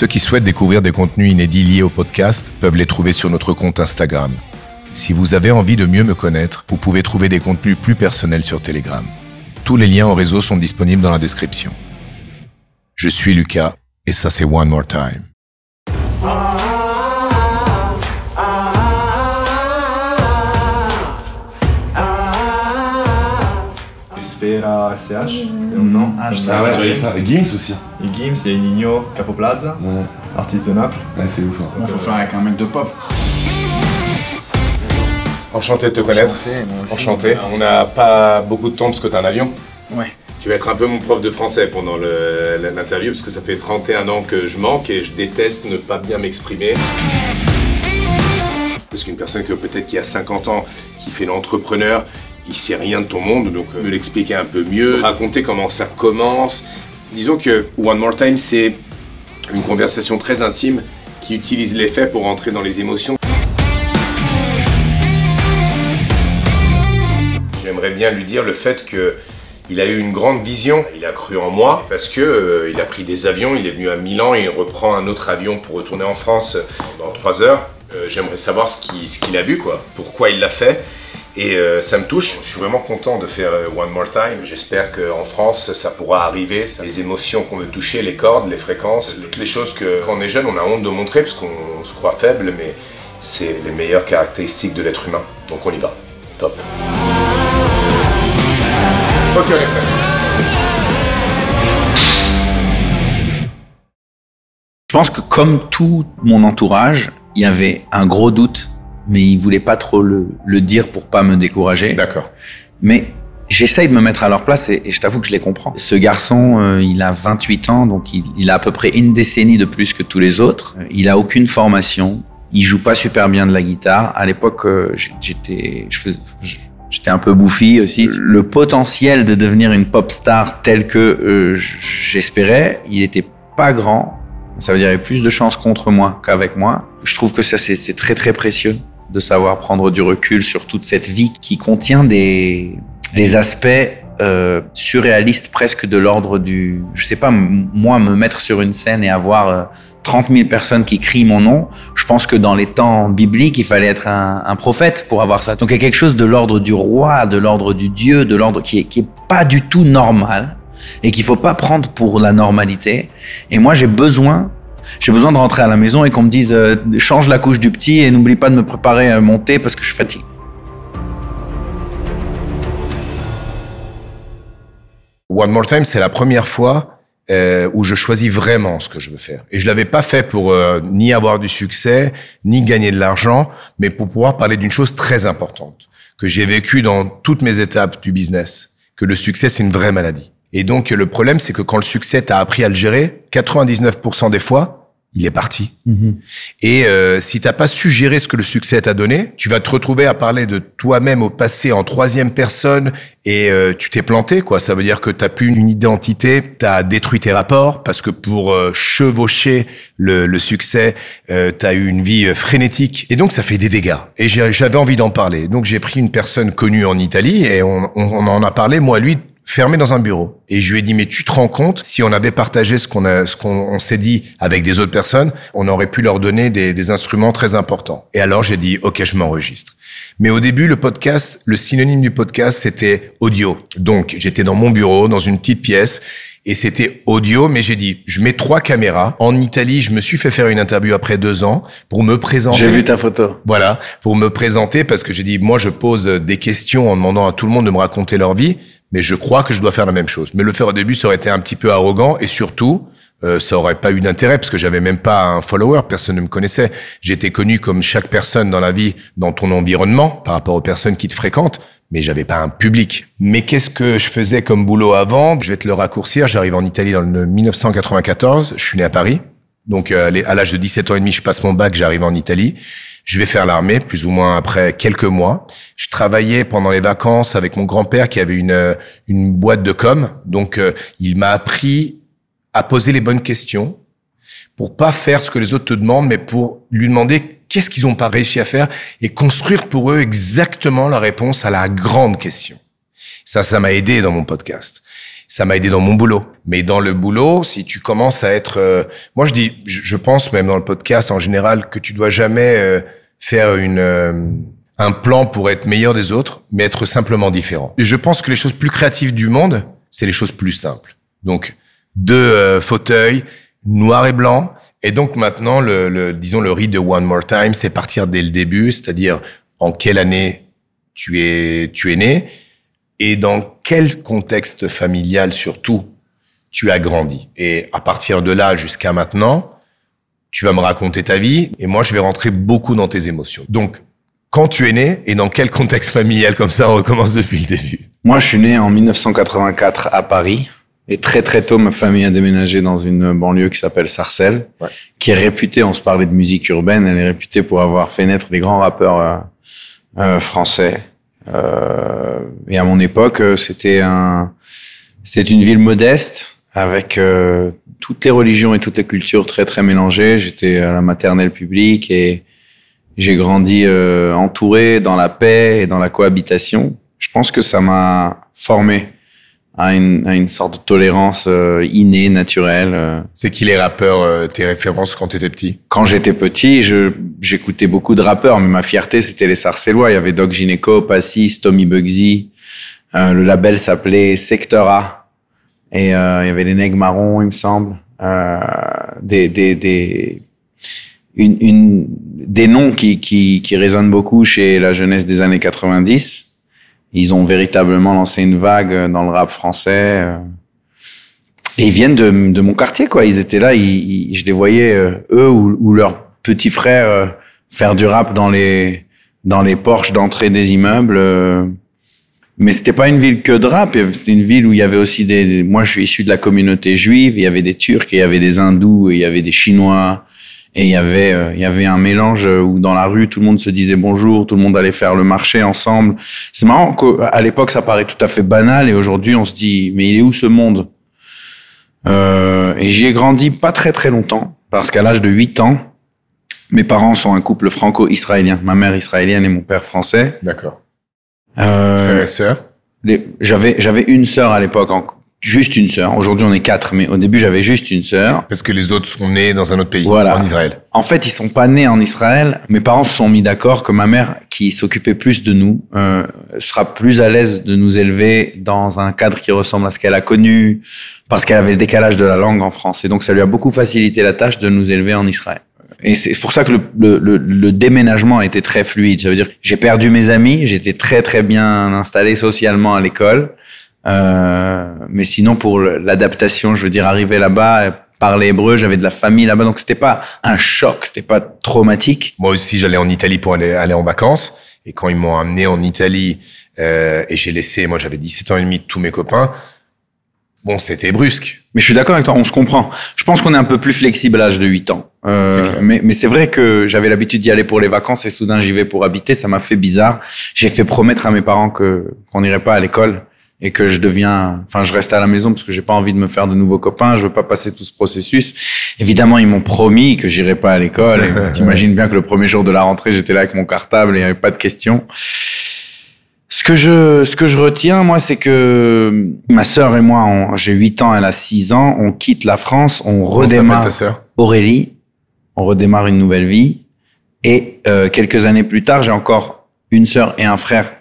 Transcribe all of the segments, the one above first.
Ceux qui souhaitent découvrir des contenus inédits liés au podcast peuvent les trouver sur notre compte Instagram. Si vous avez envie de mieux me connaître, vous pouvez trouver des contenus plus personnels sur Telegram. Tous les liens au réseau sont disponibles dans la description. Je suis Lucas et ça c'est One More Time. Sfera SCH, non? Ouais, ça. Et Gims aussi. Et Gims, il y a Nino Capoplaza, artiste de Naples. Ouais, c'est ouf. Il faut faire avec un mec de pop. Enchanté de te connaître. Enchanté. On n'a pas beaucoup de temps parce que tu as un avion. Ouais. Tu vas être un peu mon prof de français pendant l'interview parce que ça fait 31 ans que je manque et je déteste ne pas bien m'exprimer. Parce qu'une personne qui a 50 ans, qui fait l'entrepreneur, il sait rien de ton monde, donc me l'expliquer un peu mieux, raconter comment ça commence. Disons que One More Time, c'est une conversation très intime qui utilise les faits pour entrer dans les émotions. J'aimerais bien lui dire le fait qu'il a eu une grande vision, il a cru en moi parce que il a pris des avions, il est venu à Milan et il reprend un autre avion pour retourner en France dans 3 heures. J'aimerais savoir ce qu'il a vu, quoi, pourquoi il l'a fait. Et ça me touche, je suis vraiment content de faire One More Time. J'espère qu'en France, ça pourra arriver. Les émotions qu'on veut toucher, les cordes, les fréquences, toutes les choses que quand on est jeune, on a honte de montrer parce qu'on se croit faible, mais c'est les meilleures caractéristiques de l'être humain. Donc on y va. Top. Ok, on est prêt. Je pense que comme tout mon entourage, il y avait un gros doute, mais il voulait pas trop le dire pour pas me décourager. D'accord. Mais j'essaye de me mettre à leur place et je t'avoue que je les comprends. Ce garçon, il a 28 ans, donc il a à peu près une décennie de plus que tous les autres. Il a aucune formation. Il joue pas super bien de la guitare. À l'époque, j'étais un peu bouffi aussi. Le potentiel de devenir une pop star tel que j'espérais, il était pas grand. Ça veut dire qu'il y avait plus de chances contre moi qu'avec moi. Je trouve que ça, c'est très, très précieux de savoir prendre du recul sur toute cette vie qui contient des aspects surréalistes, presque de l'ordre du... Je sais pas, moi, me mettre sur une scène et avoir 30 000 personnes qui crient mon nom, je pense que dans les temps bibliques, il fallait être un prophète pour avoir ça. Donc il y a quelque chose de l'ordre du roi, de l'ordre du Dieu, de l'ordre qui est pas du tout normal et qu'il faut pas prendre pour la normalité. Et moi, j'ai besoin de rentrer à la maison et qu'on me dise change la couche du petit et n'oublie pas de me préparer mon thé parce que je suis fatigué. One More Time, c'est la première fois où je choisis vraiment ce que je veux faire. Et je l'avais pas fait pour ni avoir du succès, ni gagner de l'argent, mais pour pouvoir parler d'une chose très importante que j'ai vécue dans toutes mes étapes du business, que le succès, c'est une vraie maladie. Et donc, le problème, c'est que quand le succès t'a appris à le gérer, 99% des fois, il est parti. Et si t'as pas su gérer ce que le succès t'a donné, tu vas te retrouver à parler de toi-même au passé en 3e personne et tu t'es planté, quoi. Ça veut dire que t'as plus une identité, t'as détruit tes rapports parce que pour chevaucher le succès, t'as eu une vie frénétique et donc ça fait des dégâts. Et j'avais envie d'en parler. Donc j'ai pris une personne connue en Italie et on en a parlé, moi, lui, fermé dans un bureau. Et je lui ai dit, mais tu te rends compte, si on avait partagé ce qu'on s'est dit avec des autres personnes, on aurait pu leur donner des instruments très importants. Et alors, j'ai dit, OK, je m'enregistre. Mais au début, le podcast, le synonyme du podcast, c'était audio. Donc, j'étais dans mon bureau, dans une petite pièce, et c'était audio, mais j'ai dit, je mets 3 caméras. En Italie, je me suis fait faire une interview après 2 ans pour me présenter. J'ai vu ta photo. Voilà, pour me présenter, parce que j'ai dit, moi, je pose des questions en demandant à tout le monde de me raconter leur vie, mais je crois que je dois faire la même chose. Mais le faire au début, ça aurait été un petit peu arrogant, et surtout, ça aurait pas eu d'intérêt, parce que j'avais même pas un follower, personne ne me connaissait. J'étais connu comme chaque personne dans la vie, dans ton environnement, par rapport aux personnes qui te fréquentent, mais j'avais pas un public. Mais qu'est-ce que je faisais comme boulot avant? Je vais te le raccourcir. J'arrive en Italie dans le 1994. Je suis né à Paris. Donc, à l'âge de 17 ans et demi, je passe mon bac, j'arrive en Italie. Je vais faire l'armée, plus ou moins après quelques mois. Je travaillais pendant les vacances avec mon grand-père qui avait une boîte de com. Donc, il m'a appris à poser les bonnes questions pour pas faire ce que les autres te demandent, mais pour lui demander qu'est-ce qu'ils ont pas réussi à faire et construire pour eux exactement la réponse à la grande question. Ça m'a aidé dans mon podcast. Ça m'a aidé dans mon boulot. Mais dans le boulot, si tu commences à être... moi, je pense même dans le podcast en général que tu dois jamais faire un plan pour être meilleur des autres, mais être simplement différent. Je pense que les choses plus créatives du monde, c'est les choses plus simples. Donc, 2 fauteuils, noir et blanc. Et donc maintenant, disons, le rythme de One More Time, c'est partir dès le début, c'est-à-dire en quelle année tu es né et dans quel contexte familial surtout tu as grandi. Et à partir de là jusqu'à maintenant, tu vas me raconter ta vie et moi, je vais rentrer beaucoup dans tes émotions. Donc, quand tu es né et dans quel contexte familial, comme ça, on recommence depuis le début. Moi, je suis né en 1984 à Paris. Et très très tôt, ma famille a déménagé dans une banlieue qui s'appelle Sarcelles, qui est réputée, on se parlait de musique urbaine, elle est réputée pour avoir fait naître des grands rappeurs français. Et à mon époque, c'était une ville modeste avec toutes les religions et toutes les cultures très très mélangées. J'étais à la maternelle publique et j'ai grandi entouré dans la paix et dans la cohabitation. Je pense que ça m'a formé à une sorte de tolérance innée, naturelle. C'est qui les rappeurs, tes références quand tu étais petit? Quand j'étais petit, j'écoutais beaucoup de rappeurs, mais ma fierté, c'était les Sarcellois. Il y avait Doc Gynéco, Passis, Tommy Bugsy. Le label s'appelait Secteur A. Et il y avait les Nègres Marrons, il me semble. Des noms qui résonnent beaucoup chez la jeunesse des années 90. Ils ont véritablement lancé une vague dans le rap français. Et ils viennent de mon quartier, quoi. Ils étaient là, je les voyais, eux ou leurs petits frères, faire du rap dans les porches d'entrée des immeubles. Mais c'était pas une ville que de rap. C'est une ville où il y avait aussi moi, je suis issu de la communauté juive. Il y avait des Turcs, il y avait des Hindous, il y avait des Chinois. Et il y avait un mélange où dans la rue, tout le monde se disait bonjour, tout le monde allait faire le marché ensemble. C'est marrant qu'à l'époque, ça paraît tout à fait banal et aujourd'hui, on se dit, mais il est où ce monde? Et j'y ai grandi pas très très longtemps parce qu'à l'âge de 8 ans, mes parents sont un couple franco-israélien. Ma mère israélienne et mon père français. D'accord. Frères et sœurs? J'avais une sœur à l'époque, juste une sœur. Aujourd'hui, on est 4, mais au début, j'avais juste une sœur. Parce que les autres sont nés dans un autre pays, voilà. En Israël. En fait, ils sont pas nés en Israël. Mes parents se sont mis d'accord que ma mère, qui s'occupait plus de nous, sera plus à l'aise de nous élever dans un cadre qui ressemble à ce qu'elle a connu, parce qu'elle avait le décalage de la langue en France. Et donc, ça lui a beaucoup facilité la tâche de nous élever en Israël. Et c'est pour ça que le déménagement a été très fluide. Ça veut dire que j'ai perdu mes amis, j'étais très très bien installé socialement à l'école. Mais sinon, pour l'adaptation, je veux dire, arriver là-bas, parler hébreu, j'avais de la famille là-bas, donc c'était pas un choc, c'était pas traumatique. Moi aussi, j'allais en Italie pour aller en vacances, et quand ils m'ont amené en Italie, et j'ai laissé, moi j'avais 17 ans et demi, tous mes copains, bon, c'était brusque. Mais je suis d'accord avec toi, on se comprend. Je pense qu'on est un peu plus flexible à l'âge de 8 ans. Mais c'est vrai que j'avais l'habitude d'y aller pour les vacances et soudain j'y vais pour habiter, ça m'a fait bizarre. J'ai fait promettre à mes parents qu'on n'irait pas à l'école. Et que je reste à la maison parce que j'ai pas envie de me faire de nouveaux copains, je veux pas passer tout ce processus. Évidemment, ils m'ont promis que j'irais pas à l'école. Et t'imagines bien que le premier jour de la rentrée, j'étais là avec mon cartable et il y avait pas de questions. Ce que je retiens, moi, c'est que ma sœur et moi, j'ai 8 ans, elle a 6 ans, on quitte la France, on redémarre. Comment s'appelle ta sœur? Aurélie. On redémarre une nouvelle vie. Et quelques années plus tard, j'ai encore une sœur et un frère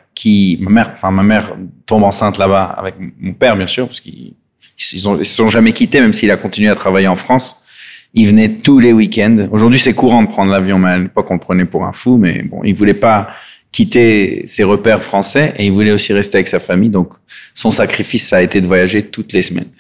ma mère tombe enceinte là-bas avec mon père, bien sûr, parce qu'ils se sont jamais quittés, même s'il a continué à travailler en France. Il venait tous les week-ends. Aujourd'hui, c'est courant de prendre l'avion, mais à l'époque, on le prenait pour un fou, mais bon, il voulait pas quitter ses repères français et il voulait aussi rester avec sa famille. Donc, son sacrifice, ça a été de voyager toutes les semaines.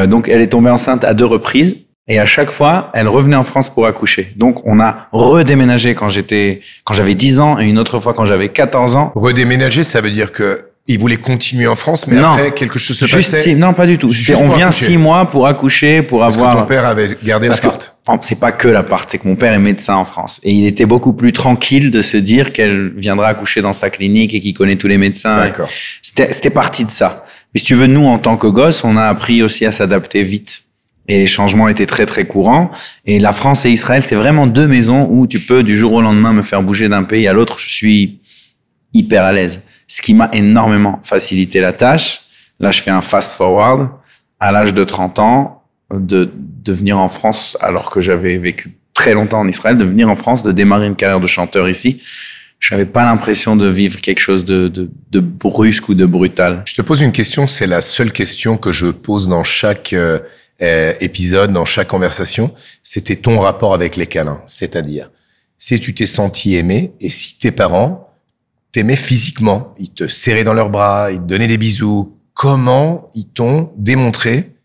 Donc, elle est tombée enceinte à 2 reprises. Et à chaque fois, elle revenait en France pour accoucher. Donc, on a redéménagé quand j'avais 10 ans et une autre fois quand j'avais 14 ans. Redéménager, ça veut dire que il voulait continuer en France, mais non, après, quelque chose se passait? Non, pas du tout. On vient accoucher. 6 mois pour accoucher, pour avoir... Parce que ton père avait gardé l'appart. C'est pas que l'appart, c'est que mon père est médecin en France. Et il était beaucoup plus tranquille de se dire qu'elle viendra accoucher dans sa clinique et qu'il connaît tous les médecins. D'accord. C'était parti de ça. Mais si tu veux, nous, en tant que gosses, on a appris aussi à s'adapter vite. Et les changements étaient très, très courants. Et la France et Israël, c'est vraiment 2 maisons où tu peux, du jour au lendemain, me faire bouger d'un pays à l'autre. Je suis hyper à l'aise. Ce qui m'a énormément facilité la tâche. Là, je fais un fast-forward. À l'âge de 30 ans, de venir en France, alors que j'avais vécu très longtemps en Israël, de venir en France, de démarrer une carrière de chanteur ici. Je n'avais pas l'impression de vivre quelque chose de brusque ou de brutal. Je te pose une question, c'est la seule question que je pose dans chaque épisode, dans chaque conversation. C'était ton rapport avec les câlins. C'est-à-dire, si tu t'es senti aimé et si tes parents t'aimaient physiquement, ils te serraient dans leurs bras, ils te donnaient des bisous, comment ils t'ont démontré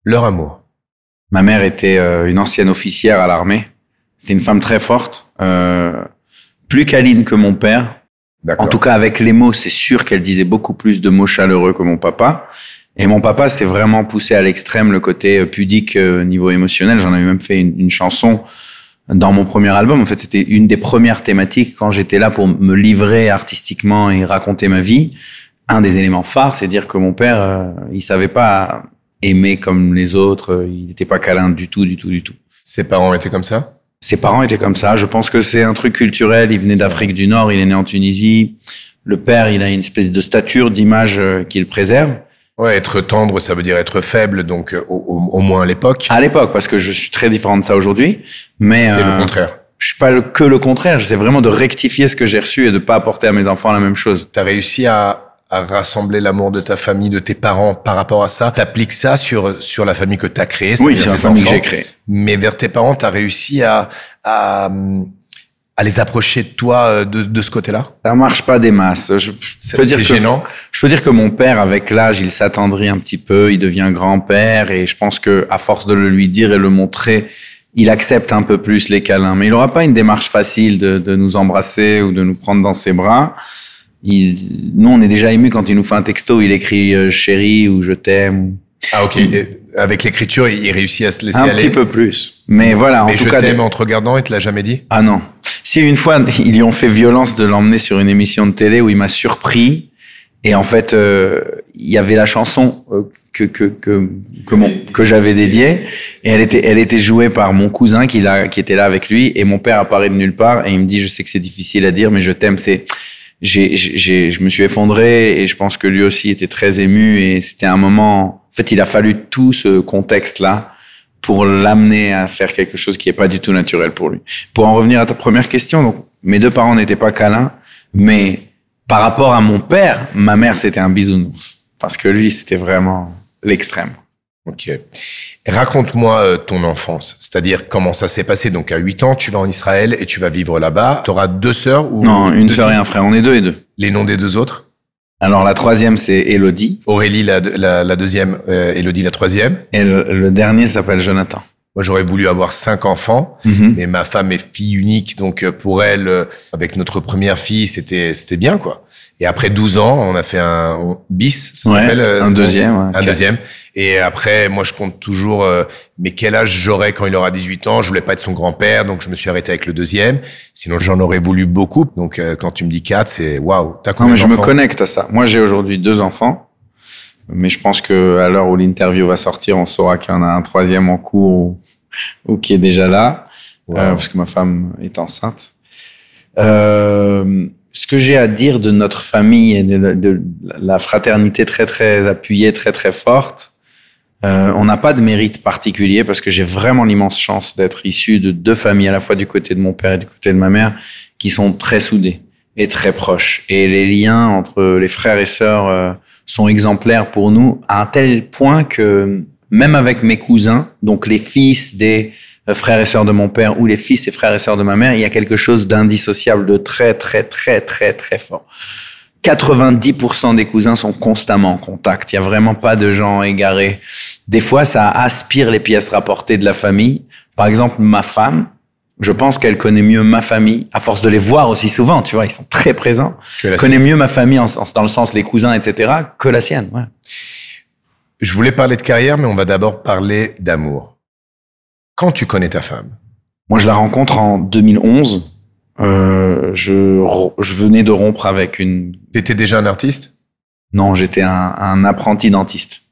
leur amour? Ma mère était une ancienne officière à l'armée. C'est une femme très forte. Plus câline que mon père. D'accord. En tout cas, avec les mots, c'est sûr qu'elle disait beaucoup plus de mots chaleureux que mon papa. Et mon papa s'est vraiment poussé à l'extrême le côté pudique niveau émotionnel. J'en avais même fait une chanson dans mon premier album. En fait, c'était une des premières thématiques quand j'étais là pour me livrer artistiquement et raconter ma vie. Un des éléments phares, c'est dire que mon père, il savait pas aimer comme les autres. Il n'était pas câlin du tout. Ses parents étaient comme ça? Ses parents étaient comme ça. Je pense que c'est un truc culturel. Il venait d'Afrique du Nord. Il est né en Tunisie. Le père, il a une espèce de stature, d'image qu'il préserve. Ouais, être tendre, ça veut dire être faible, donc au moins à l'époque. À l'époque, parce que je suis très différent de ça aujourd'hui. Mais C'était le contraire. Je suis pas que le contraire. J'essaie vraiment de rectifier ce que j'ai reçu et de pas apporter à mes enfants la même chose. T'as réussi à rassembler l'amour de ta famille, de tes parents par rapport à ça. T'appliques ça sur la famille que t'as créée. Oui, c'est la famille que j'ai créée. Mais vers tes parents, t'as réussi à les approcher de toi de ce côté-là? Ça marche pas des masses. C'est gênant. Je peux dire que mon père, avec l'âge, il s'attendrit un petit peu, il devient grand-père et je pense que à force de le lui dire et le montrer, il accepte un peu plus les câlins. Mais il aura pas une démarche facile de nous embrasser ou de nous prendre dans ses bras. Nous, on est déjà ému quand il nous fait un texto, il écrit chérie ou je t'aime. Ah, ok. Avec l'écriture, il réussit à se laisser aller. Un petit peu plus. Mais voilà, mais en tout cas. Je t'aime en te regardant, il te l'a jamais dit? Ah non. Si une fois, ils lui ont fait violence de l'emmener sur une émission de télé où il m'a surpris. Et en fait, il y avait la chanson que j'avais dédiée. Et elle était jouée par mon cousin qui était là avec lui. Et mon père apparaît de nulle part et il me dit, je sais que c'est difficile à dire, mais je t'aime. Je me suis effondré et je pense que lui aussi était très ému et c'était un moment. En fait, il a fallu tout ce contexte-là pour l'amener à faire quelque chose qui est pas du tout naturel pour lui. Pour en revenir à ta première question, donc mes deux parents n'étaient pas câlins, mais par rapport à mon père, ma mère c'était un bisounours parce que lui c'était vraiment l'extrême. Ok. Raconte-moi ton enfance, c'est-à-dire comment ça s'est passé. Donc à 8 ans, tu vas en Israël et tu vas vivre là-bas. Tu auras 2 sœurs ou non, une sœur et un frère. On est 2 et 2. Les noms des 2 autres? Alors la troisième c'est Élodie. Aurélie la deuxième, Élodie la troisième. Et le dernier s'appelle Jonathan. Moi, j'aurais voulu avoir 5 enfants, mais ma femme est fille unique, donc pour elle, avec notre première fille, c'était bien, quoi. Et après 12 ans, on a fait un bis, ça s'appelle un deuxième. Ouais. Un deuxième. Et après, moi, je compte toujours, mais quel âge j'aurai quand il aura 18 ans? Je voulais pas être son grand-père, donc je me suis arrêté avec le deuxième. Sinon, j'en aurais voulu beaucoup. Donc, quand tu me dis 4, c'est waouh. T'as combien d'enfants? Je me connecte à ça. Moi, j'ai aujourd'hui 2 enfants. Mais je pense que à l'heure où l'interview va sortir, on saura qu'il y en a un troisième en cours ou qui est déjà là, parce que ma femme est enceinte. Ce que j'ai à dire de notre famille et de la fraternité très très appuyée, très très forte, on n'a pas de mérite particulier parce que j'ai vraiment l'immense chance d'être issu de 2 familles, à la fois du côté de mon père et du côté de ma mère, qui sont très soudées et très proches. Et les liens entre les frères et sœurs sont exemplaires pour nous à un tel point que même avec mes cousins, donc les fils des frères et sœurs de mon père ou les fils et frères et sœurs de ma mère, il y a quelque chose d'indissociable, de très, très, très, très, très fort. 90% des cousins sont constamment en contact. Il y a vraiment pas de gens égarés. Des fois, ça aspire les pièces rapportées de la famille. Par exemple, ma femme, je pense qu'elle connaît mieux ma famille, à force de les voir aussi souvent, tu vois, ils sont très présents. Connaît mieux ma famille dans le sens les cousins, etc., que la sienne. Ouais. Je voulais parler de carrière, mais on va d'abord parler d'amour. Quand tu connais ta femme? Moi, je la rencontre en 2011. Je venais de rompre avec une... T'étais déjà un artiste? Non, j'étais un apprenti dentiste.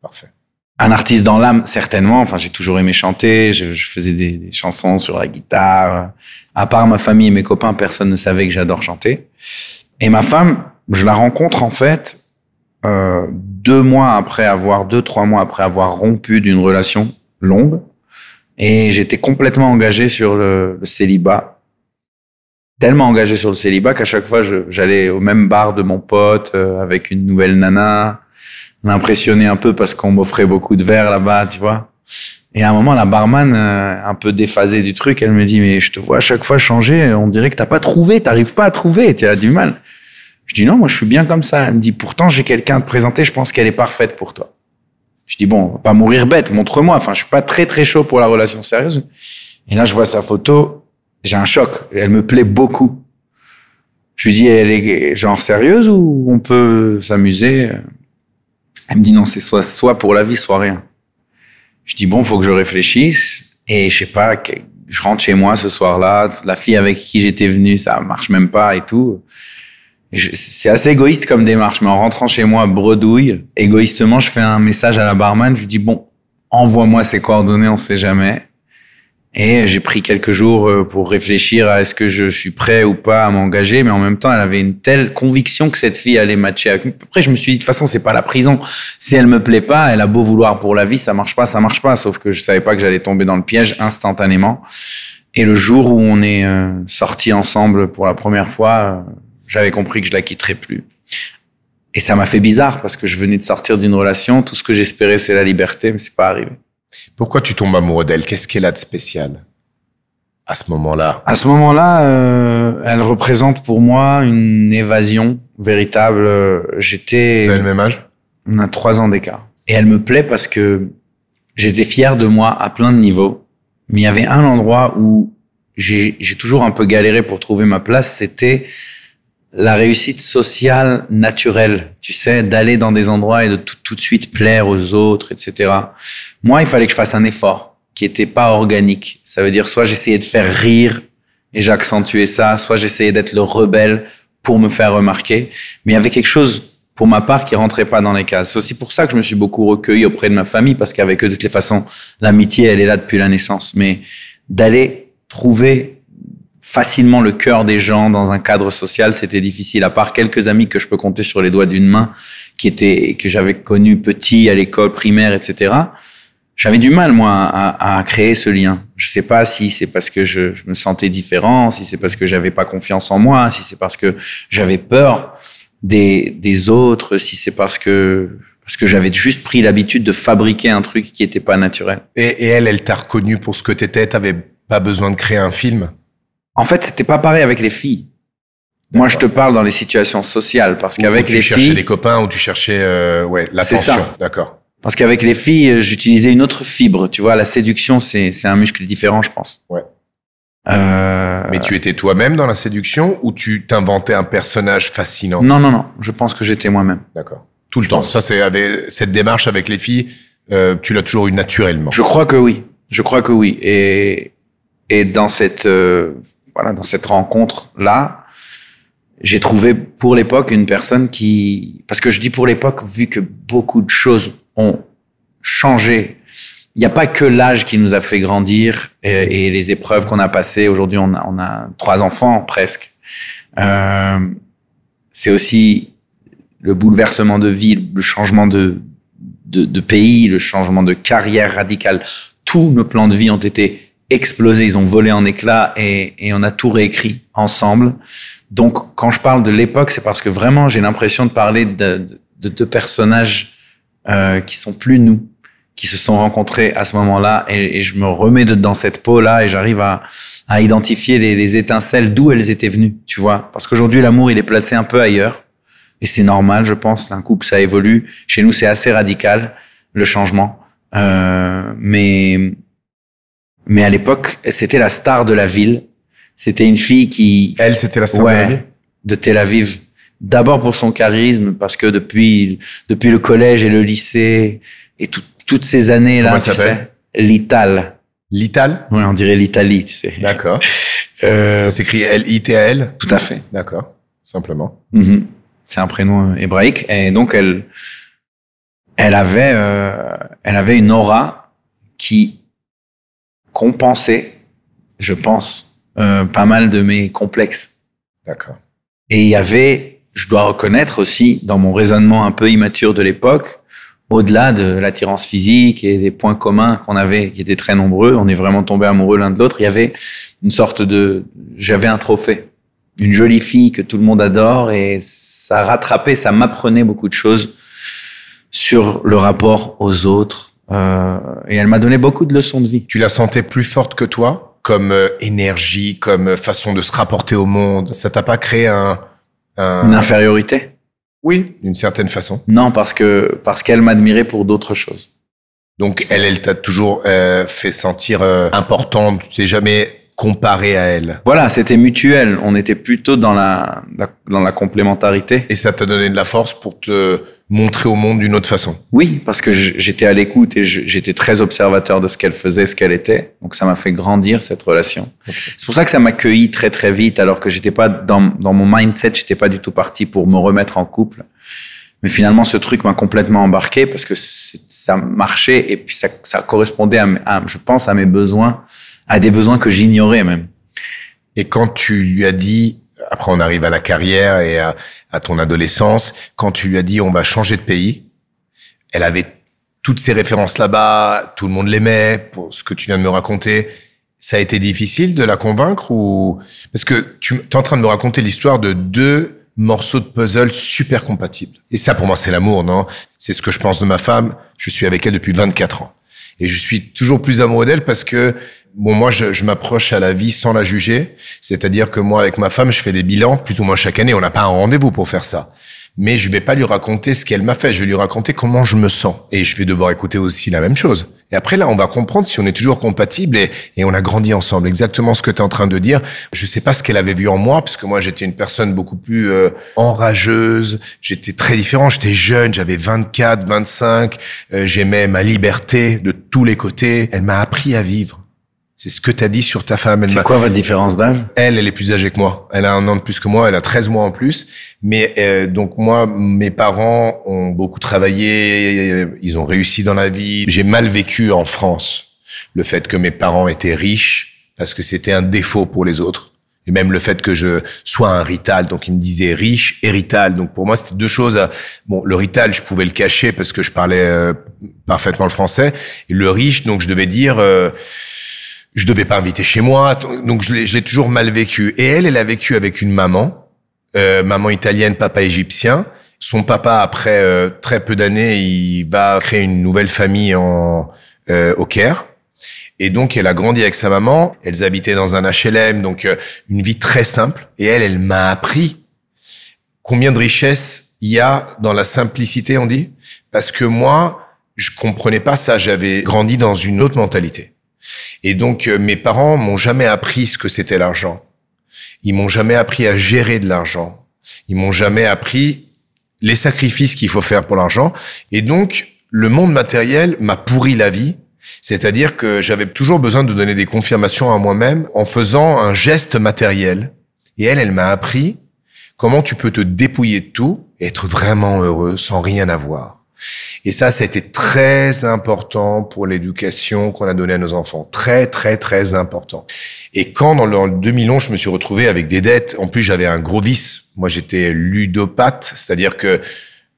Parfait. Un artiste dans l'âme, certainement. Enfin, j'ai toujours aimé chanter. Je faisais des chansons sur la guitare. À part ma famille et mes copains, personne ne savait que j'adore chanter. Et ma femme, je la rencontre en fait 2 mois après avoir, 2-3 mois après avoir rompu d'une relation longue. Et j'étais complètement engagé sur le célibat. Tellement engagé sur le célibat qu'à chaque fois, j'allais au même bar de mon pote avec une nouvelle nana, l'impressionner un peu parce qu'on m'offrait beaucoup de verres là-bas, tu vois. Et à un moment, la barman, un peu déphasée du truc, elle me dit, mais je te vois à chaque fois changer, on dirait que t'arrives pas à trouver, tu as du mal. Je dis, non, moi je suis bien comme ça. Elle me dit, pourtant j'ai quelqu'un à te présenter, je pense qu'elle est parfaite pour toi. Je dis, bon, on va pas mourir bête, montre-moi. Enfin, je suis pas très très chaud pour la relation sérieuse. Et là, je vois sa photo, j'ai un choc. Elle me plaît beaucoup. Je lui dis, elle est genre sérieuse ou on peut s'amuser? Elle me dit, non, c'est soit pour la vie, soit rien. Je dis, bon, faut que je réfléchisse. Et je sais pas, je rentre chez moi ce soir-là. La fille avec qui j'étais venu, ça marche même pas et tout. C'est assez égoïste comme démarche, mais en rentrant chez moi, bredouille, égoïstement, je fais un message à la barman, je lui dis, bon, envoie-moi ses coordonnées, on sait jamais. Et j'ai pris quelques jours pour réfléchir à est-ce que je suis prêt ou pas à m'engager, mais en même temps, elle avait une telle conviction que cette fille allait matcher avec moi. Après, je me suis dit, de toute façon, c'est pas la prison. Si elle me plaît pas, elle a beau vouloir pour la vie, ça marche pas. Sauf que je savais pas que j'allais tomber dans le piège instantanément. Et le jour où on est sortis ensemble pour la première fois, j'avais compris que je la quitterais plus. Et ça m'a fait bizarre parce que je venais de sortir d'une relation. Tout ce que j'espérais, c'est la liberté, mais c'est pas arrivé. Pourquoi tu tombes amoureux d'elle? Qu'est-ce qu'elle a de spécial à ce moment-là? À ce moment-là, elle représente pour moi une évasion véritable. Vous avez le même âge? On a 3 ans d'écart. Et elle me plaît parce que j'étais fier de moi à plein de niveaux. Mais il y avait un endroit où j'ai toujours un peu galéré pour trouver ma place, c'était la réussite sociale naturelle, tu sais, d'aller dans des endroits et de tout de suite plaire aux autres, etc. Moi, il fallait que je fasse un effort qui était pas organique. Ça veut dire soit j'essayais de faire rire et j'accentuais ça, soit j'essayais d'être le rebelle pour me faire remarquer. Mais il y avait quelque chose, pour ma part, qui rentrait pas dans les cases. C'est aussi pour ça que je me suis beaucoup recueilli auprès de ma famille, parce qu'avec eux, de toutes les façons, l'amitié, elle est là depuis la naissance. Mais d'aller trouver facilement le cœur des gens dans un cadre social, c'était difficile. À part quelques amis que je peux compter sur les doigts d'une main, que j'avais connus petits à l'école primaire, etc. J'avais du mal, moi, à créer ce lien. Je sais pas si c'est parce que je me sentais différent, si c'est parce que j'avais pas confiance en moi, si c'est parce que j'avais peur des autres, si c'est parce que j'avais juste pris l'habitude de fabriquer un truc qui était pas naturel. Et elle t'a reconnu pour ce que t'étais, t'avais pas besoin de créer un film? En fait, c'était pas pareil avec les filles. Moi, je te parle dans les situations sociales, parce qu'avec les filles... Tu cherchais des copains ou tu cherchais l'attention. C'est ça. D'accord. Parce qu'avec les filles, j'utilisais une autre fibre. Tu vois, la séduction, c'est un muscle différent, je pense. Ouais. Mais tu étais toi-même dans la séduction ou tu t'inventais un personnage fascinant? Non. Je pense que j'étais moi-même. D'accord. Tout le temps. Ça, cette démarche avec les filles, tu l'as toujours eu naturellement. Je crois que oui. Et dans cette rencontre-là, j'ai trouvé pour l'époque une personne parce que je dis pour l'époque, vu que beaucoup de choses ont changé. Il n'y a pas que l'âge qui nous a fait grandir et les épreuves qu'on a passées. Aujourd'hui, on a 3 enfants presque. C'est aussi le bouleversement de vie, le changement de pays, le changement de carrière radicale. Tous nos plans de vie ont été explosés, ils ont volé en éclats et on a tout réécrit ensemble. Donc, quand je parle de l'époque, c'est parce que vraiment, j'ai l'impression de parler de 2 personnages qui sont plus nous, qui se sont rencontrés à ce moment-là, et je me remets dans cette peau-là et j'arrive à identifier les étincelles d'où elles étaient venues, tu vois. Parce qu'aujourd'hui, l'amour, il est placé un peu ailleurs, et c'est normal, je pense. Un couple, ça évolue. Chez nous, c'est assez radical, le changement. Mais à l'époque, c'était la star de la ville. C'était une fille qui... Elle, c'était la star de la ville? De Tel Aviv. D'abord pour son charisme, parce que depuis le collège et le lycée, et toutes ces années-là, comment elle s'appelle? Lital. Lital? Ouais, on dirait l'Italie, tu sais. D'accord. Ça s'écrit L-I-T-A-L? Tout à fait. D'accord. Simplement. Mm-hmm. C'est un prénom hébraïque. Et donc, elle avait une aura qui compensait, je pense, pas mal de mes complexes. D'accord. Et il y avait je dois reconnaître aussi, dans mon raisonnement un peu immature de l'époque, au-delà de l'attirance physique et des points communs qu'on avait, qui étaient très nombreux, on est vraiment tombés amoureux l'un de l'autre, il y avait une sorte de... J'avais un trophée. Une jolie fille que tout le monde adore, et ça rattrapait, ça m'apprenait beaucoup de choses sur le rapport aux autres. Et elle m'a donné beaucoup de leçons de vie. Tu la sentais plus forte que toi, comme énergie, comme façon de se rapporter au monde. Ça t'a pas créé Une infériorité? Oui, d'une certaine façon. Non, parce qu'elle m'admirait pour d'autres choses. Donc elle t'a toujours fait sentir importante. Tu t'es jamais comparé à elle. Voilà, c'était mutuel. On était plutôt dans la complémentarité. Et ça t'a donné de la force pour te montrer au monde d'une autre façon. Oui, parce que j'étais à l'écoute et j'étais très observateur de ce qu'elle faisait, ce qu'elle était. Donc ça m'a fait grandir cette relation. Okay. C'est pour ça que ça m'a cueilli très très vite, alors que j'étais pas dans mon mindset, j'étais pas du tout parti pour me remettre en couple. Mais finalement, ce truc m'a complètement embarqué parce que ça marchait et puis ça correspondait je pense, à mes besoins, à des besoins que j'ignorais même. Et quand tu lui as dit, après on arrive à la carrière et à ton adolescence, quand tu lui as dit on va changer de pays, elle avait toutes ces références là-bas, tout le monde l'aimait, pour ce que tu viens de me raconter. Ça a été difficile de la convaincre ou... Parce que tu es en train de me raconter l'histoire de deux morceaux de puzzle super compatibles. Et ça, pour moi, c'est l'amour, non? C'est ce que je pense de ma femme. Je suis avec elle depuis 24 ans. Et je suis toujours plus amoureux d'elle parce que, bon, moi, je m'approche à la vie sans la juger. C'est-à-dire que moi, avec ma femme, je fais des bilans plus ou moins chaque année. On n'a pas un rendez-vous pour faire ça. Mais je vais pas lui raconter ce qu'elle m'a fait. Je vais lui raconter comment je me sens. Et je vais devoir écouter aussi la même chose. Et après, là, on va comprendre si on est toujours compatible et on a grandi ensemble. Exactement ce que tu es en train de dire. Je sais pas ce qu'elle avait vu en moi, parce que moi, j'étais une personne beaucoup plus enrageuse. J'étais très différent. J'étais jeune. J'avais 24, 25. J'aimais ma liberté de tous les côtés. Elle m'a appris à vivre. C'est ce que tu as dit sur ta femme. C'est quoi votre différence d'âge? Elle est plus âgée que moi. Elle a 1 an de plus que moi. Elle a 13 mois en plus. Mais donc moi, mes parents ont beaucoup travaillé. Ils ont réussi dans la vie. J'ai mal vécu en France le fait que mes parents étaient riches parce que c'était un défaut pour les autres. Et même le fait que je sois un rital. Donc, ils me disaient riche et rital. Donc, pour moi, c'était deux choses. Bon, le rital, je pouvais le cacher parce que je parlais parfaitement le français. Et le riche, donc, je devais dire... je devais pas inviter chez moi, donc je l'ai toujours mal vécu. Et elle a vécu avec une maman, maman italienne, papa égyptien. Son papa, après très peu d'années, il va créer une nouvelle famille au Caire. Et donc, elle a grandi avec sa maman. Elles habitaient dans un HLM, donc une vie très simple. Et elle m'a appris combien de richesse il y a dans la simplicité, on dit. Parce que moi, je comprenais pas ça. J'avais grandi dans une autre mentalité. Et donc, mes parents m'ont jamais appris ce que c'était l'argent. Ils m'ont jamais appris à gérer de l'argent. Ils m'ont jamais appris les sacrifices qu'il faut faire pour l'argent. Et donc, le monde matériel m'a pourri la vie. C'est-à-dire que j'avais toujours besoin de donner des confirmations à moi-même en faisant un geste matériel. Et elle m'a appris comment tu peux te dépouiller de tout et être vraiment heureux sans rien avoir. Et ça a été très important pour l'éducation qu'on a donnée à nos enfants. Très, très, très important. Et quand, dans le 2011, je me suis retrouvé avec des dettes, en plus, j'avais un gros vice. Moi, j'étais ludopathe, c'est-à-dire que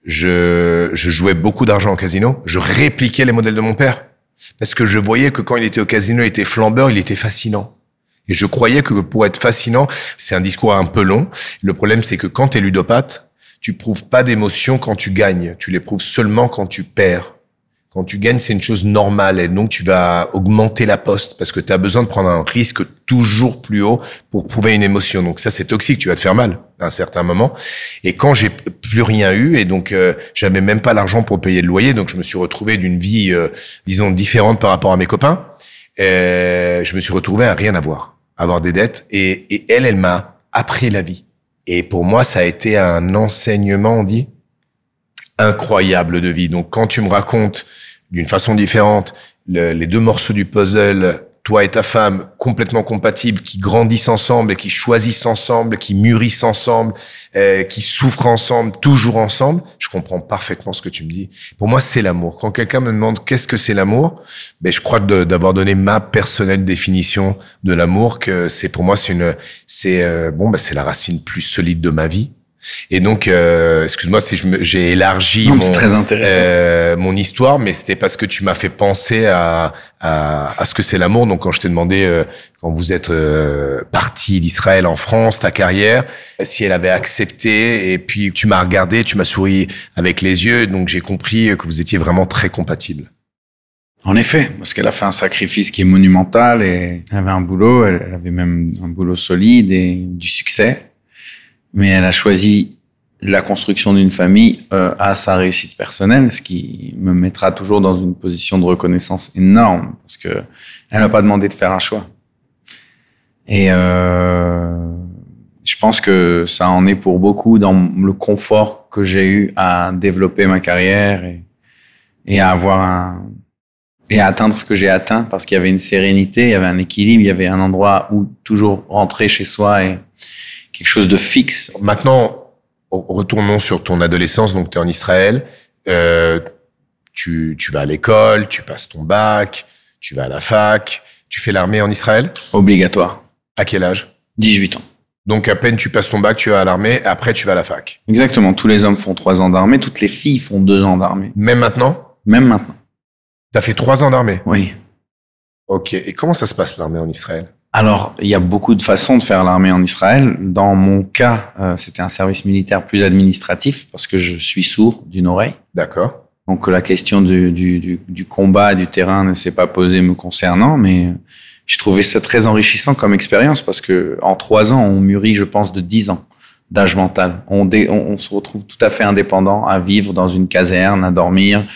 je jouais beaucoup d'argent au casino. Je répliquais les modèles de mon père. Parce que je voyais que quand il était au casino, il était flambeur, il était fascinant. Et je croyais que pour être fascinant, c'est un discours un peu long. Le problème, c'est que quand tu es ludopathe, tu prouves pas d'émotion quand tu gagnes. Tu l'éprouves seulement quand tu perds. Quand tu gagnes, c'est une chose normale. Et donc, tu vas augmenter la poste parce que tu as besoin de prendre un risque toujours plus haut pour prouver une émotion. Donc ça, c'est toxique. Tu vas te faire mal à un certain moment. Et quand j'ai plus rien eu, et donc j'avais même pas l'argent pour payer le loyer, donc je me suis retrouvé d'une vie, disons, différente par rapport à mes copains. Je me suis retrouvé à rien avoir des dettes. Et elle m'a appris la vie. Et pour moi, ça a été un enseignement, on dit, incroyable de vie. Donc, quand tu me racontes d'une façon différente les deux morceaux du puzzle, toi et ta femme, complètement compatibles, qui grandissent ensemble et qui choisissent ensemble, qui mûrissent ensemble, qui souffrent ensemble, toujours ensemble, je comprends parfaitement ce que tu me dis. Pour moi, c'est l'amour. Quand quelqu'un me demande qu'est-ce que c'est l'amour, ben je crois d'avoir donné ma personnelle définition de l'amour, que c'est pour moi c'est la racine plus solide de ma vie. Et donc, excuse-moi si j'ai élargi c'est très intéressant. Mon histoire, mais c'était parce que tu m'as fait penser à ce que c'est l'amour. Donc, quand je t'ai demandé, quand vous êtes parti d'Israël en France, ta carrière, si elle avait accepté, et puis tu m'as regardé, tu m'as souri avec les yeux, donc j'ai compris que vous étiez vraiment très compatibles. En effet, parce qu'elle a fait un sacrifice qui est monumental et elle avait un boulot, elle avait même un boulot solide et du succès. Mais elle a choisi la construction d'une famille à sa réussite personnelle, ce qui me mettra toujours dans une position de reconnaissance énorme, parce que elle n'a pas demandé de faire un choix. Et je pense que ça en est pour beaucoup dans le confort que j'ai eu à développer ma carrière et à avoir et à atteindre ce que j'ai atteint, parce qu'il y avait une sérénité, il y avait un équilibre, il y avait un endroit où toujours rentrer chez soi et quelque chose de fixe. Maintenant, retournons sur ton adolescence. Donc, tu es en Israël. Tu vas à l'école, tu passes ton bac, tu vas à la fac. Tu fais l'armée en Israël? Obligatoire. À quel âge? 18 ans. Donc, à peine tu passes ton bac, tu vas à l'armée. Après, tu vas à la fac. Exactement. Tous les hommes font 3 ans d'armée. Toutes les filles font 2 ans d'armée. Même maintenant? Même maintenant. T'as fait 3 ans d'armée? Oui. Ok. Et comment ça se passe, l'armée en Israël? Alors, il y a beaucoup de façons de faire l'armée en Israël. Dans mon cas, c'était un service militaire plus administratif parce que je suis sourd d'une oreille. D'accord. Donc, la question du combat, du terrain ne s'est pas posée me concernant, mais j'ai trouvé ça très enrichissant comme expérience parce que en 3 ans, on mûrit, je pense, de 10 ans d'âge mental. On se retrouve tout à fait indépendant à vivre dans une caserne, à dormir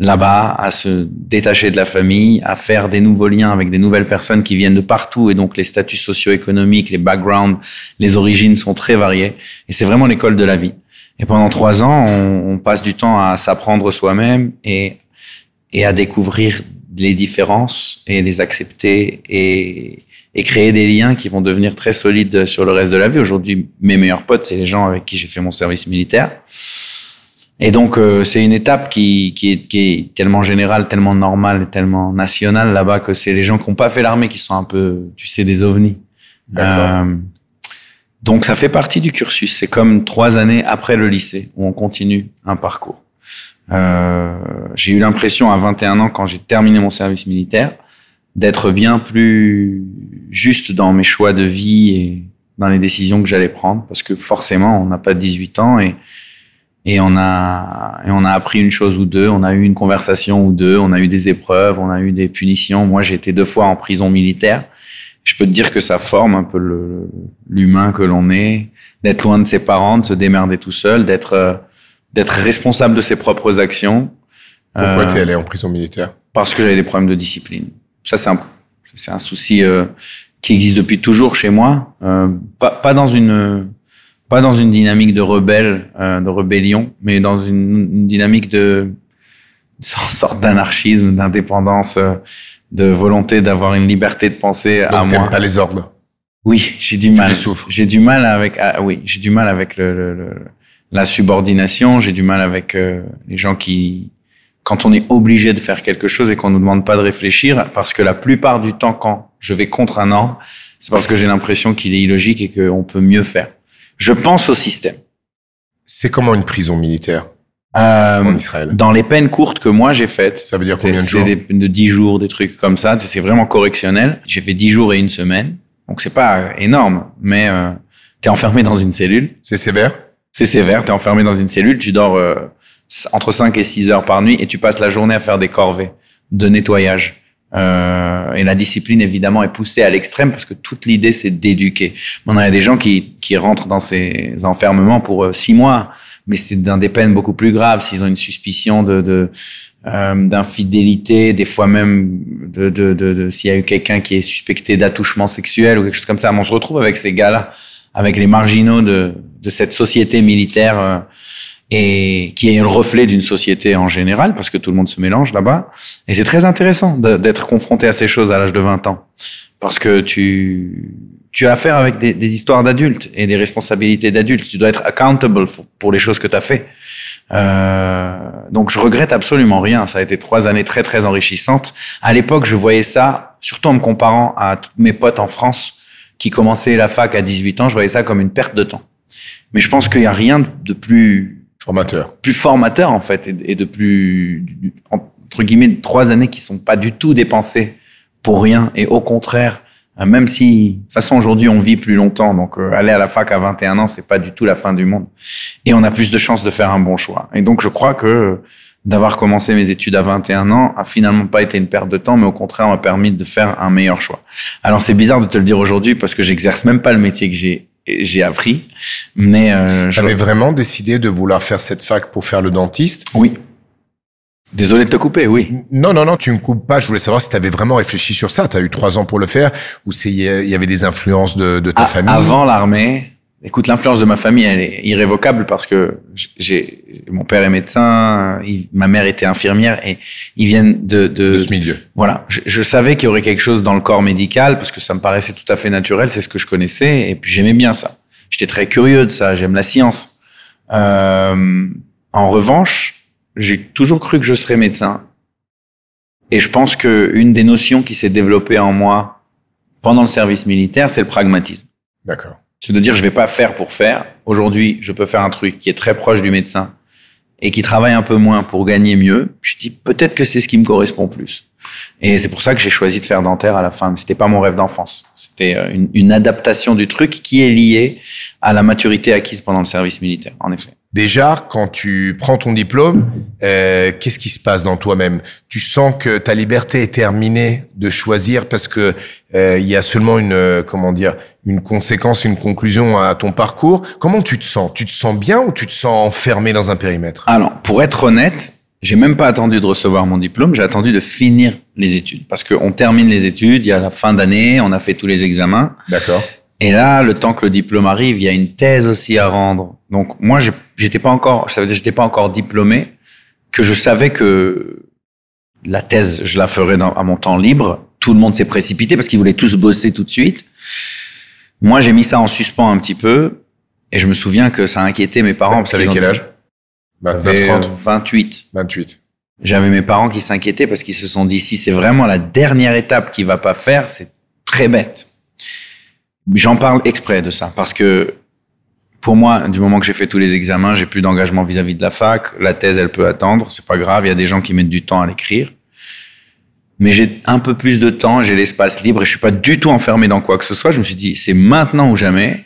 là-bas, à se détacher de la famille, à faire des nouveaux liens avec des nouvelles personnes qui viennent de partout. Et donc, les statuts socio-économiques, les backgrounds, les origines sont très variées. Et c'est vraiment l'école de la vie. Et pendant 3 ans, on passe du temps à s'apprendre soi-même et à découvrir les différences et les accepter et créer des liens qui vont devenir très solides sur le reste de la vie. Aujourd'hui, mes meilleurs potes, c'est les gens avec qui j'ai fait mon service militaire. Et donc, c'est une étape qui est tellement générale, tellement normale, tellement nationale là-bas que c'est les gens qui n'ont pas fait l'armée qui sont un peu, tu sais, des ovnis. Donc, ça fait partie du cursus. C'est comme 3 années après le lycée où on continue un parcours. J'ai eu l'impression à 21 ans, quand j'ai terminé mon service militaire, d'être bien plus juste dans mes choix de vie et dans les décisions que j'allais prendre, parce que forcément, on n'a pas 18 ans et on a appris une chose ou deux, on a eu une conversation ou deux, on a eu des épreuves, on a eu des punitions. Moi, j'ai été 2 fois en prison militaire. Je peux te dire que ça forme un peu l'humain que l'on est, d'être loin de ses parents, de se démerder tout seul, d'être responsable de ses propres actions. Pourquoi t'es allé en prison militaire? Parce que j'avais des problèmes de discipline. Ça, c'est un souci qui existe depuis toujours chez moi. Pas dans une dynamique de rébellion, mais dans une dynamique de sorte d'anarchisme, d'indépendance, de volonté d'avoir une liberté de penser à moi. Donc, t'aimes pas les ordres? Oui, j'ai du mal. Tu les souffres? J'ai du mal avec, j'ai du mal avec la subordination, j'ai du mal avec les gens qui, quand on est obligé de faire quelque chose et qu'on nous demande pas de réfléchir, parce que la plupart du temps, quand je vais contre un ordre, c'est parce que j'ai l'impression qu'il est illogique et qu'on peut mieux faire. Je pense au système. C'est comment une prison militaire en Israël? Dans les peines courtes que moi j'ai faites. Ça veut dire combien de jours? C'était de 10 jours, des trucs comme ça. C'est vraiment correctionnel. J'ai fait 10 jours et 1 semaine. Donc c'est pas énorme, mais t'es enfermé dans une cellule. C'est sévère? C'est sévère. T'es enfermé dans une cellule. Tu dors entre 5 et 6 heures par nuit et tu passes la journée à faire des corvées de nettoyage. Et la discipline, évidemment, est poussée à l'extrême parce que toute l'idée, c'est d'éduquer. On a des gens qui rentrent dans ces enfermements pour 6 mois, mais c'est dans des peines beaucoup plus graves. S'ils ont une suspicion d'infidélité, des fois même s'il y a eu quelqu'un qui est suspecté d'attouchement sexuel ou quelque chose comme ça. Mais on se retrouve avec ces gars-là, avec les marginaux de cette société militaire et qui est le reflet d'une société en général, parce que tout le monde se mélange là-bas. Et c'est très intéressant d'être confronté à ces choses à l'âge de 20 ans. Parce que tu as affaire avec des histoires d'adultes et des responsabilités d'adultes. Tu dois être accountable pour les choses que tu as fait. Donc, je regrette absolument rien. Ça a été 3 années très, très enrichissantes. À l'époque, je voyais ça, surtout en me comparant à tous mes potes en France qui commençaient la fac à 18 ans, je voyais ça comme une perte de temps. Mais je pense qu'il y a rien de plus formateur en fait, et de plus, entre guillemets, 3 années qui sont pas du tout dépensées pour rien, et au contraire, même si, de toute façon, aujourd'hui, on vit plus longtemps, donc aller à la fac à 21 ans, c'est pas du tout la fin du monde. Et on a plus de chances de faire un bon choix. Et donc, je crois que d'avoir commencé mes études à 21 ans a finalement pas été une perte de temps, mais au contraire, m'a permis de faire un meilleur choix. Alors, c'est bizarre de te le dire aujourd'hui parce que j'exerce même pas le métier que j'ai appris, mais T'avais vraiment décidé de vouloir faire cette fac pour faire le dentiste? Oui. Désolé de te couper, oui. Non, tu me coupes pas. Je voulais savoir si tu avais vraiment réfléchi sur ça. Tu as eu 3 ans pour le faire, ou il y avait des influences de ta famille? Avant l'armée, écoute, l'influence de ma famille, elle est irrévocable parce que mon père est médecin, ma mère était infirmière, et ils viennent de ce milieu. Voilà. Je savais qu'il y aurait quelque chose dans le corps médical parce que ça me paraissait tout à fait naturel, c'est ce que je connaissais, et puis j'aimais bien ça. J'étais très curieux de ça, j'aime la science. En revanche, j'ai toujours cru que je serais médecin. Et je pense que une des notions qui s'est développée en moi pendant le service militaire, c'est le pragmatisme. D'accord. C'est de dire, je vais pas faire pour faire. Aujourd'hui, je peux faire un truc qui est très proche du médecin et qui travaille un peu moins pour gagner mieux. Je dis, peut-être que c'est ce qui me correspond plus. Et c'est pour ça que j'ai choisi de faire dentaire à la fin. C'était pas mon rêve d'enfance. C'était une adaptation du truc qui est liée à la maturité acquise pendant le service militaire, en effet. Déjà, quand tu prends ton diplôme, qu'est-ce qui se passe dans toi-même? Tu sens que ta liberté est terminée de choisir parce que il y a seulement une conséquence, une conclusion à ton parcours. Comment tu te sens? Tu te sens bien ou tu te sens enfermé dans un périmètre? Alors, pour être honnête, j'ai même pas attendu de recevoir mon diplôme, j'ai attendu de finir les études. Parce qu'on termine les études, il y a la fin d'année, on a fait tous les examens. D'accord. Et là, le temps que le diplôme arrive, il y a une thèse aussi à rendre. Donc moi, j'étais pas encore diplômé, que je savais que la thèse, je la ferais à mon temps libre. Tout le monde s'est précipité parce qu'ils voulaient tous bosser tout de suite. Moi, j'ai mis ça en suspens un petit peu, et je me souviens que ça a inquiété mes parents. Vous savez quel âge? 28. J'avais mes parents qui s'inquiétaient parce qu'ils se sont dit, si c'est vraiment la dernière étape qu'il va pas faire, c'est très bête. J'en parle exprès de ça parce que pour moi, du moment que j'ai fait tous les examens, j'ai plus d'engagement vis-à-vis de la fac. La thèse, elle peut attendre, c'est pas grave. Il y a des gens qui mettent du temps à l'écrire. Mais j'ai un peu plus de temps, j'ai l'espace libre et je suis pas du tout enfermé dans quoi que ce soit. Je me suis dit, c'est maintenant ou jamais,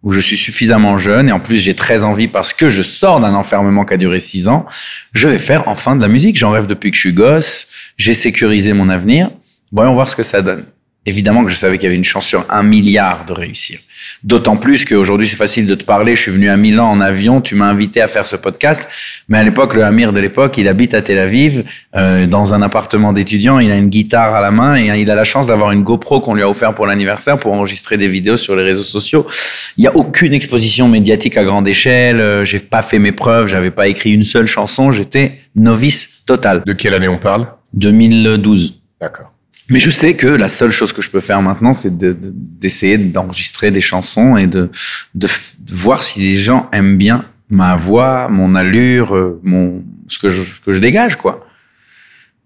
où je suis suffisamment jeune et en plus j'ai très envie parce que je sors d'un enfermement qui a duré 6 ans. Je vais faire enfin de la musique. J'en rêve depuis que je suis gosse. J'ai sécurisé mon avenir. Voyons voir ce que ça donne. Évidemment que je savais qu'il y avait une chance sur 1 milliard de réussir. D'autant plus qu'aujourd'hui, c'est facile de te parler. Je suis venu à Milan en avion. Tu m'as invité à faire ce podcast. Mais à l'époque, le Amir de l'époque, il habite à Tel Aviv, dans un appartement d'étudiant. Il a une guitare à la main et il a la chance d'avoir une GoPro qu'on lui a offert pour l'anniversaire pour enregistrer des vidéos sur les réseaux sociaux. Il y a aucune exposition médiatique à grande échelle. J'ai pas fait mes preuves. J'avais pas écrit une seule chanson. J'étais novice total. De quelle année on parle? 2012. D'accord. Mais je sais que la seule chose que je peux faire maintenant, c'est d'essayer d'enregistrer des chansons et de voir si les gens aiment bien ma voix, mon allure, ce que je dégage, quoi.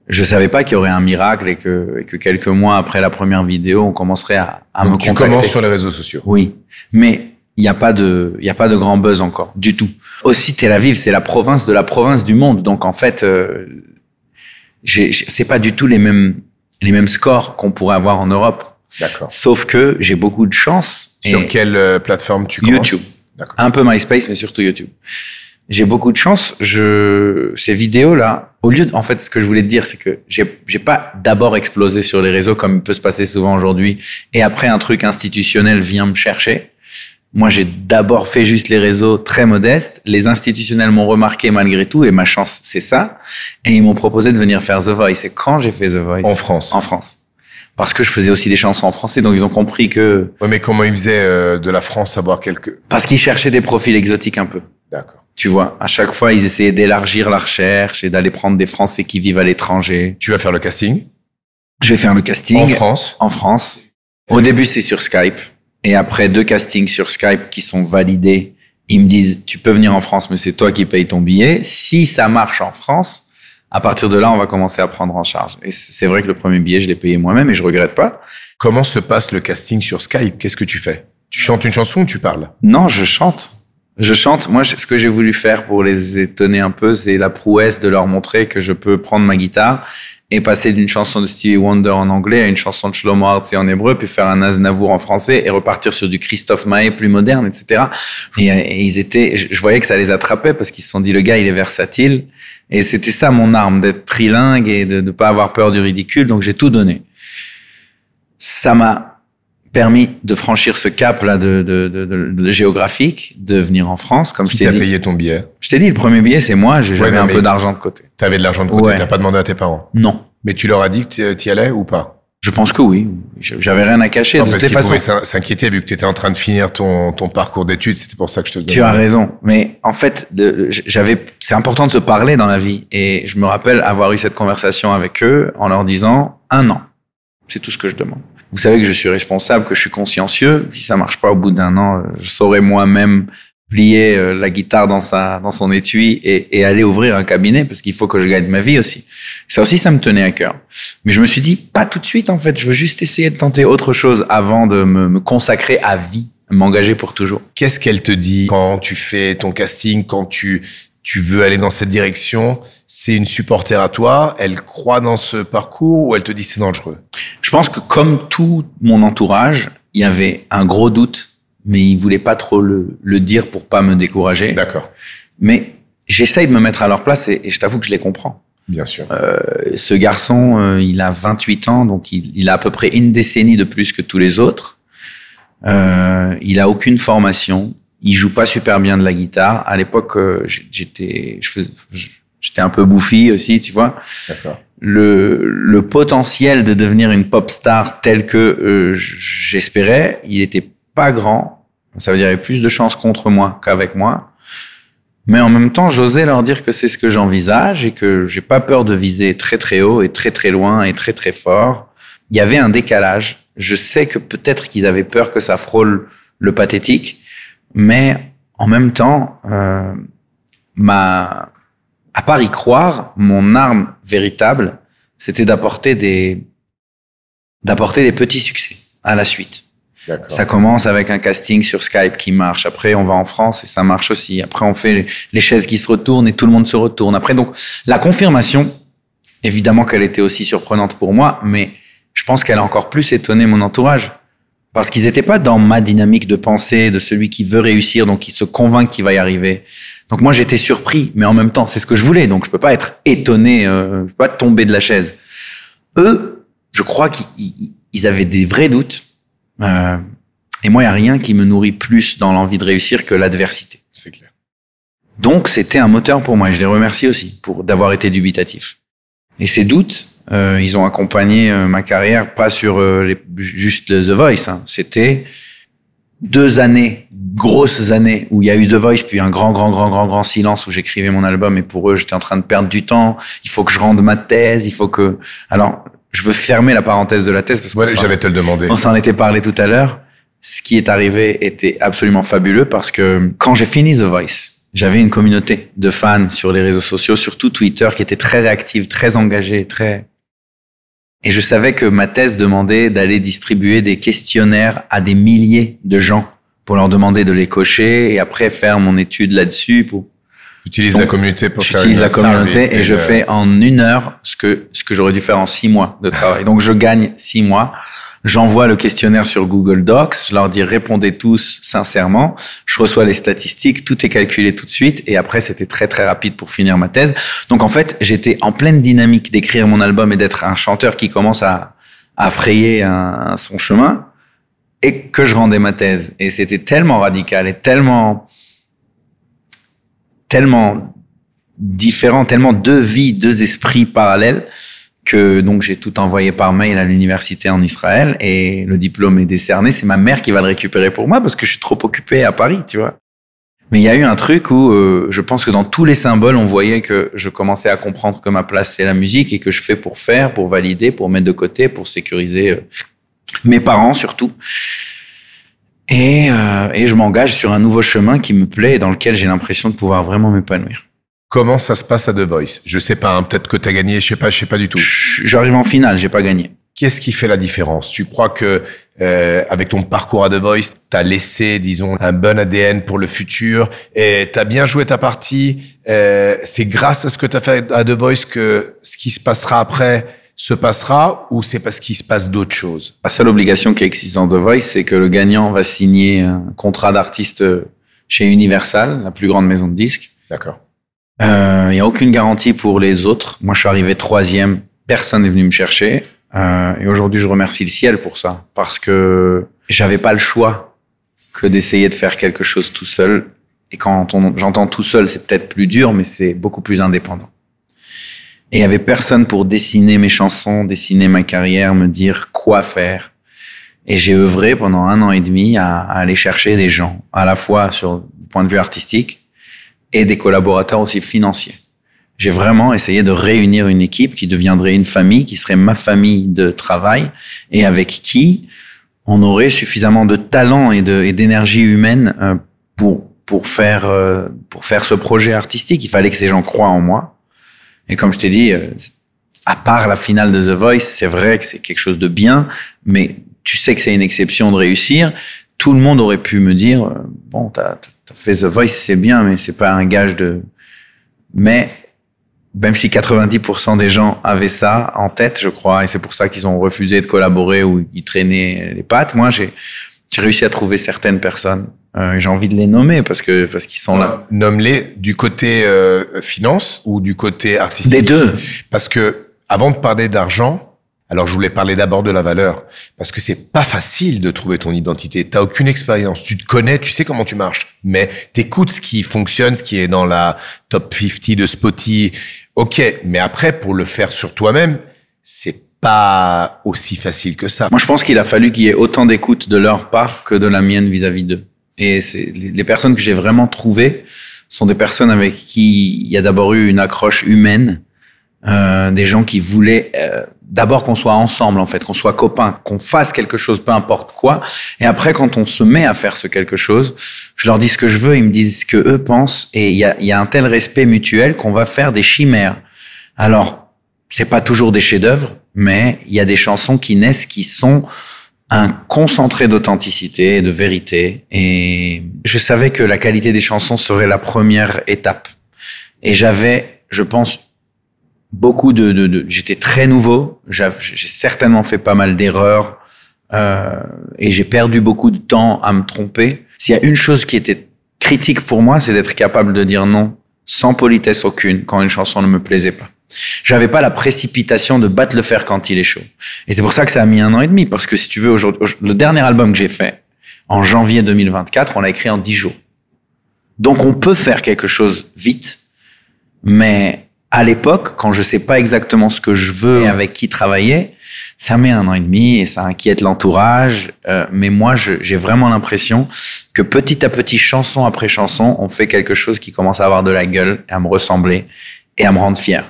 Je savais pas qu'il y aurait un miracle et que quelques mois après la première vidéo, on commencerait à me contacter. Tu commences sur les réseaux sociaux. Oui. Mais il y a pas de grand buzz encore, du tout. Aussi, Tel Aviv, c'est la province de la province du monde. Donc, en fait, c'est pas du tout les mêmes scores qu'on pourrait avoir en Europe. D'accord. Sauf que j'ai beaucoup de chance. Sur quelle plateforme tu commences? YouTube. D'accord. Un peu MySpace, mais surtout YouTube. J'ai beaucoup de chance. Ces vidéos-là, au lieu en fait, ce que je voulais te dire, c'est que j'ai pas d'abord explosé sur les réseaux comme il peut se passer souvent aujourd'hui. Et après, un truc institutionnel vient me chercher. Moi, j'ai d'abord fait juste les réseaux très modestes. Les institutionnels m'ont remarqué malgré tout, et ma chance, c'est ça. Et ils m'ont proposé de venir faire The Voice. Et quand j'ai fait The Voice? En France. En France. Parce que je faisais aussi des chansons en français, donc ils ont compris que... Ouais, mais comment ils faisaient de la France savoir quelques... Parce qu'ils cherchaient des profils exotiques un peu. D'accord. Tu vois, à chaque fois, ils essayaient d'élargir la recherche et d'aller prendre des Français qui vivent à l'étranger. Tu vas faire le casting? Je vais faire le casting. En France? En France. Au début, c'est sur Skype. Et après 2 castings sur Skype qui sont validés, ils me disent, tu peux venir en France, mais c'est toi qui payes ton billet. Si ça marche en France, à partir de là, on va commencer à prendre en charge. Et c'est vrai que le premier billet, je l'ai payé moi-même et je regrette pas. Comment se passe le casting sur Skype? Qu'est-ce que tu fais? Tu chantes une chanson ou tu parles? Non, je chante. Je chante. Moi, ce que j'ai voulu faire pour les étonner un peu, c'est la prouesse de leur montrer que je peux prendre ma guitare et passer d'une chanson de Stevie Wonder en anglais à une chanson de Shlomo Artzi en hébreu, puis faire un Aznavour en français et repartir sur du Christophe Maé plus moderne, etc. Et ils étaient, je voyais que ça les attrapait parce qu'ils se sont dit, le gars, il est versatile. Et c'était ça mon arme, d'être trilingue et de ne pas avoir peur du ridicule. Donc, j'ai tout donné. Ça m'a permis de franchir ce cap-là de géographique, de venir en France, comme je t'ai dit. Qui t'a payé ton billet? Je t'ai dit, le premier billet, c'est moi. J'avais un peu d'argent de côté. T'avais de l'argent de côté, Ouais. t'as pas demandé à tes parents? Non. Mais tu leur as dit que t'y allais ou pas? Je pense que oui. J'avais rien à cacher. Non, De parce toutes les qu'ils façons. pouvaient s'inquiéter vu que t'étais en train de finir ton parcours d'études. C'était pour ça que je te le Tu as raison. Mais en fait, c'est important de se parler dans la vie. Et je me rappelle avoir eu cette conversation avec eux en leur disant 1 an. C'est tout ce que je demande. Vous savez que je suis responsable, que je suis consciencieux. Si ça marche pas au bout d'1 an, je saurais moi-même plier la guitare dans son étui et aller ouvrir un cabinet parce qu'il faut que je gagne ma vie aussi. Ça aussi, ça me tenait à cœur. Mais je me suis dit, pas tout de suite, en fait. Je veux juste essayer de tenter autre chose avant de me consacrer à vie, m'engager pour toujours. Qu'est-ce qu'elle te dit quand tu fais ton casting, quand tu veux aller dans cette direction? C'est une supporter à toi? Elle croit dans ce parcours ou elle te dit c'est dangereux? Je pense que comme tout mon entourage, il y avait un gros doute, mais il voulait pas trop le dire pour pas me décourager. D'accord. Mais j'essaye de me mettre à leur place et je t'avoue que je les comprends. Bien sûr. Ce garçon, il a 28 ans, donc il a à peu près une décennie de plus que tous les autres. Il a aucune formation. Il joue pas super bien de la guitare. À l'époque, j'étais un peu bouffi aussi, tu vois. D'accord. Le potentiel de devenir une pop star tel que j'espérais, il était pas grand. Ça veut dire qu'il y avait plus de chances contre moi qu'avec moi. Mais en même temps, j'osais leur dire que c'est ce que j'envisage et que j'ai pas peur de viser très très haut et très très loin et très très fort. Il y avait un décalage. Je sais que peut-être qu'ils avaient peur que ça frôle le pathétique, mais en même temps, à part y croire, mon arme véritable, c'était d'apporter des petits succès à la suite. D'accord. Ça commence avec un casting sur Skype qui marche. Après, on va en France et ça marche aussi. Après, on fait les chaises qui se retournent et tout le monde se retourne. Après, donc, la confirmation, évidemment qu'elle était aussi surprenante pour moi, mais je pense qu'elle a encore plus étonné mon entourage. Parce qu'ils n'étaient pas dans ma dynamique de pensée, de celui qui veut réussir, donc qui se convainc qu'il va y arriver. Donc moi, j'étais surpris, mais en même temps, c'est ce que je voulais. Donc je peux pas être étonné, je peux pas tomber de la chaise. Eux, je crois qu'ils avaient des vrais doutes. Et moi, il n'y a rien qui me nourrit plus dans l'envie de réussir que l'adversité. C'est clair. Donc, c'était un moteur pour moi. Et je les remercie aussi d'avoir été dubitatifs. Et ces doutes, ils ont accompagné ma carrière, pas sur juste The Voice. Hein. C'était 2 années, grosses années, où il y a eu The Voice, puis un grand silence où j'écrivais mon album. Et pour eux, j'étais en train de perdre du temps. Il faut que je rende ma thèse. Il faut que... Alors, je veux fermer la parenthèse de la thèse parce que J'allais te le demander. on s'en était parlé tout à l'heure. Ce qui est arrivé était absolument fabuleux parce que quand j'ai fini The Voice, j'avais une communauté de fans sur les réseaux sociaux, surtout Twitter, qui était très réactive, très engagée, Et je savais que ma thèse demandait d'aller distribuer des questionnaires à des milliers de gens pour leur demander de les cocher et après faire mon étude là-dessus pour... J'utilise Donc, la communauté pour faire J'utilise une la communauté survey et je fais en 1 heure ce que j'aurais dû faire en 6 mois de travail. Donc, je gagne 6 mois. J'envoie le questionnaire sur Google Docs. Je leur dis répondez tous sincèrement. Je reçois les statistiques. Tout est calculé tout de suite. Et après, c'était très, très rapide pour finir ma thèse. Donc, en fait, j'étais en pleine dynamique d'écrire mon album et d'être un chanteur qui commence à frayer son chemin et que je rendais ma thèse. Et c'était tellement radical et tellement différent, tellement 2 vies, 2 esprits parallèles que donc j'ai tout envoyé par mail à l'université en Israël et le diplôme est décerné. C'est ma mère qui va le récupérer pour moi parce que je suis trop occupé à Paris, tu vois. Mais il y a eu un truc où je pense que dans tous les symboles, on voyait que je commençais à comprendre que ma place, c'est la musique et que je fais pour faire, pour valider, pour mettre de côté, pour sécuriser mes parents surtout. Et je m'engage sur un nouveau chemin qui me plaît et dans lequel j'ai l'impression de pouvoir vraiment m'épanouir. Comment ça se passe à The Voice? Je sais pas, hein, peut-être que t'as gagné, je sais pas du tout. J'arrive en finale, j'ai pas gagné. qu'est-ce qui fait la différence? Tu crois que avec ton parcours à The Voice, t'as laissé, disons, un bon ADN pour le futur et t'as bien joué ta partie? C'est grâce à ce que t'as fait à The Voice que ce qui se passera après se passera, ou c'est parce qu'il se passe d'autres choses? La seule obligation qui existe dans The Voice, c'est que le gagnant va signer un contrat d'artiste chez Universal, la plus grande maison de disques. D'accord. Il n'y a aucune garantie pour les autres. Moi, je suis arrivé 3e. Personne n'est venu me chercher. Et aujourd'hui, je remercie le ciel pour ça. Parce que j'avais pas le choix que d'essayer de faire quelque chose tout seul. Et quand j'entends tout seul, c'est peut-être plus dur, mais c'est beaucoup plus indépendant. Et il y avait personne pour dessiner mes chansons, dessiner ma carrière, me dire quoi faire. Et j'ai œuvré pendant 1 an et demi à aller chercher des gens, à la fois sur le point de vue artistique et des collaborateurs aussi financiers. J'ai vraiment essayé de réunir une équipe qui deviendrait une famille, qui serait ma famille de travail et avec qui on aurait suffisamment de talent et d'énergie humaine pour faire ce projet artistique. Il fallait que ces gens croient en moi. Et comme je t'ai dit, à part la finale de The Voice, c'est vrai que c'est quelque chose de bien, mais tu sais que c'est une exception de réussir. Tout le monde aurait pu me dire, bon, t'as fait The Voice, c'est bien, mais c'est pas un gage de... Mais même si 90% des gens avaient ça en tête, je crois, et c'est pour ça qu'ils ont refusé de collaborer ou ils traînaient les pattes, moi, j'ai réussi à trouver certaines personnes. J'ai envie de les nommer parce qu'ils sont là. Nomme-les du côté finance ou du côté artistique? Des deux. Parce que avant de parler d'argent, alors je voulais parler d'abord de la valeur. Parce que c'est pas facile de trouver ton identité. T'as aucune expérience. Tu te connais, tu sais comment tu marches. Mais t'écoutes ce qui fonctionne, ce qui est dans la top 50 de Spotify. Ok. Mais après, pour le faire sur toi-même, c'est pas aussi facile que ça. Moi, je pense qu'il a fallu qu'il y ait autant d'écoute de leur part que de la mienne vis-à-vis d'eux. Et les personnes que j'ai vraiment trouvées sont des personnes avec qui il y a d'abord eu une accroche humaine, des gens qui voulaient d'abord qu'on soit ensemble, en fait, qu'on soit copains, qu'on fasse quelque chose, peu importe quoi. Et après, quand on se met à faire ce quelque chose, je leur dis ce que je veux, ils me disent ce que eux pensent, et il y a un tel respect mutuel qu'on va faire des chimères. Alors, c'est pas toujours des chefs-d'œuvre, mais il y a des chansons qui naissent qui sont un concentré d'authenticité et de vérité. Et je savais que la qualité des chansons serait la première étape. Et j'avais, je pense, beaucoup j'étais très nouveau. J'ai certainement fait pas mal d'erreurs. Et j'ai perdu beaucoup de temps à me tromper. S'il y a une chose qui était critique pour moi, c'est d'être capable de dire non sans politesse aucune quand une chanson ne me plaisait pas. J'avais pas la précipitation de battre le fer quand il est chaud. Et c'est pour ça que ça a mis 1 an et demi. Parce que si tu veux, aujourd'hui, le dernier album que j'ai fait, en janvier 2024, on l'a écrit en 10 jours. Donc on peut faire quelque chose vite. Mais à l'époque, quand je sais pas exactement ce que je veux et avec qui travailler, ça met 1 an et demi et ça inquiète l'entourage. Mais moi, j'ai vraiment l'impression que petit à petit, chanson après chanson, on fait quelque chose qui commence à avoir de la gueule et à me ressembler et à me rendre fier.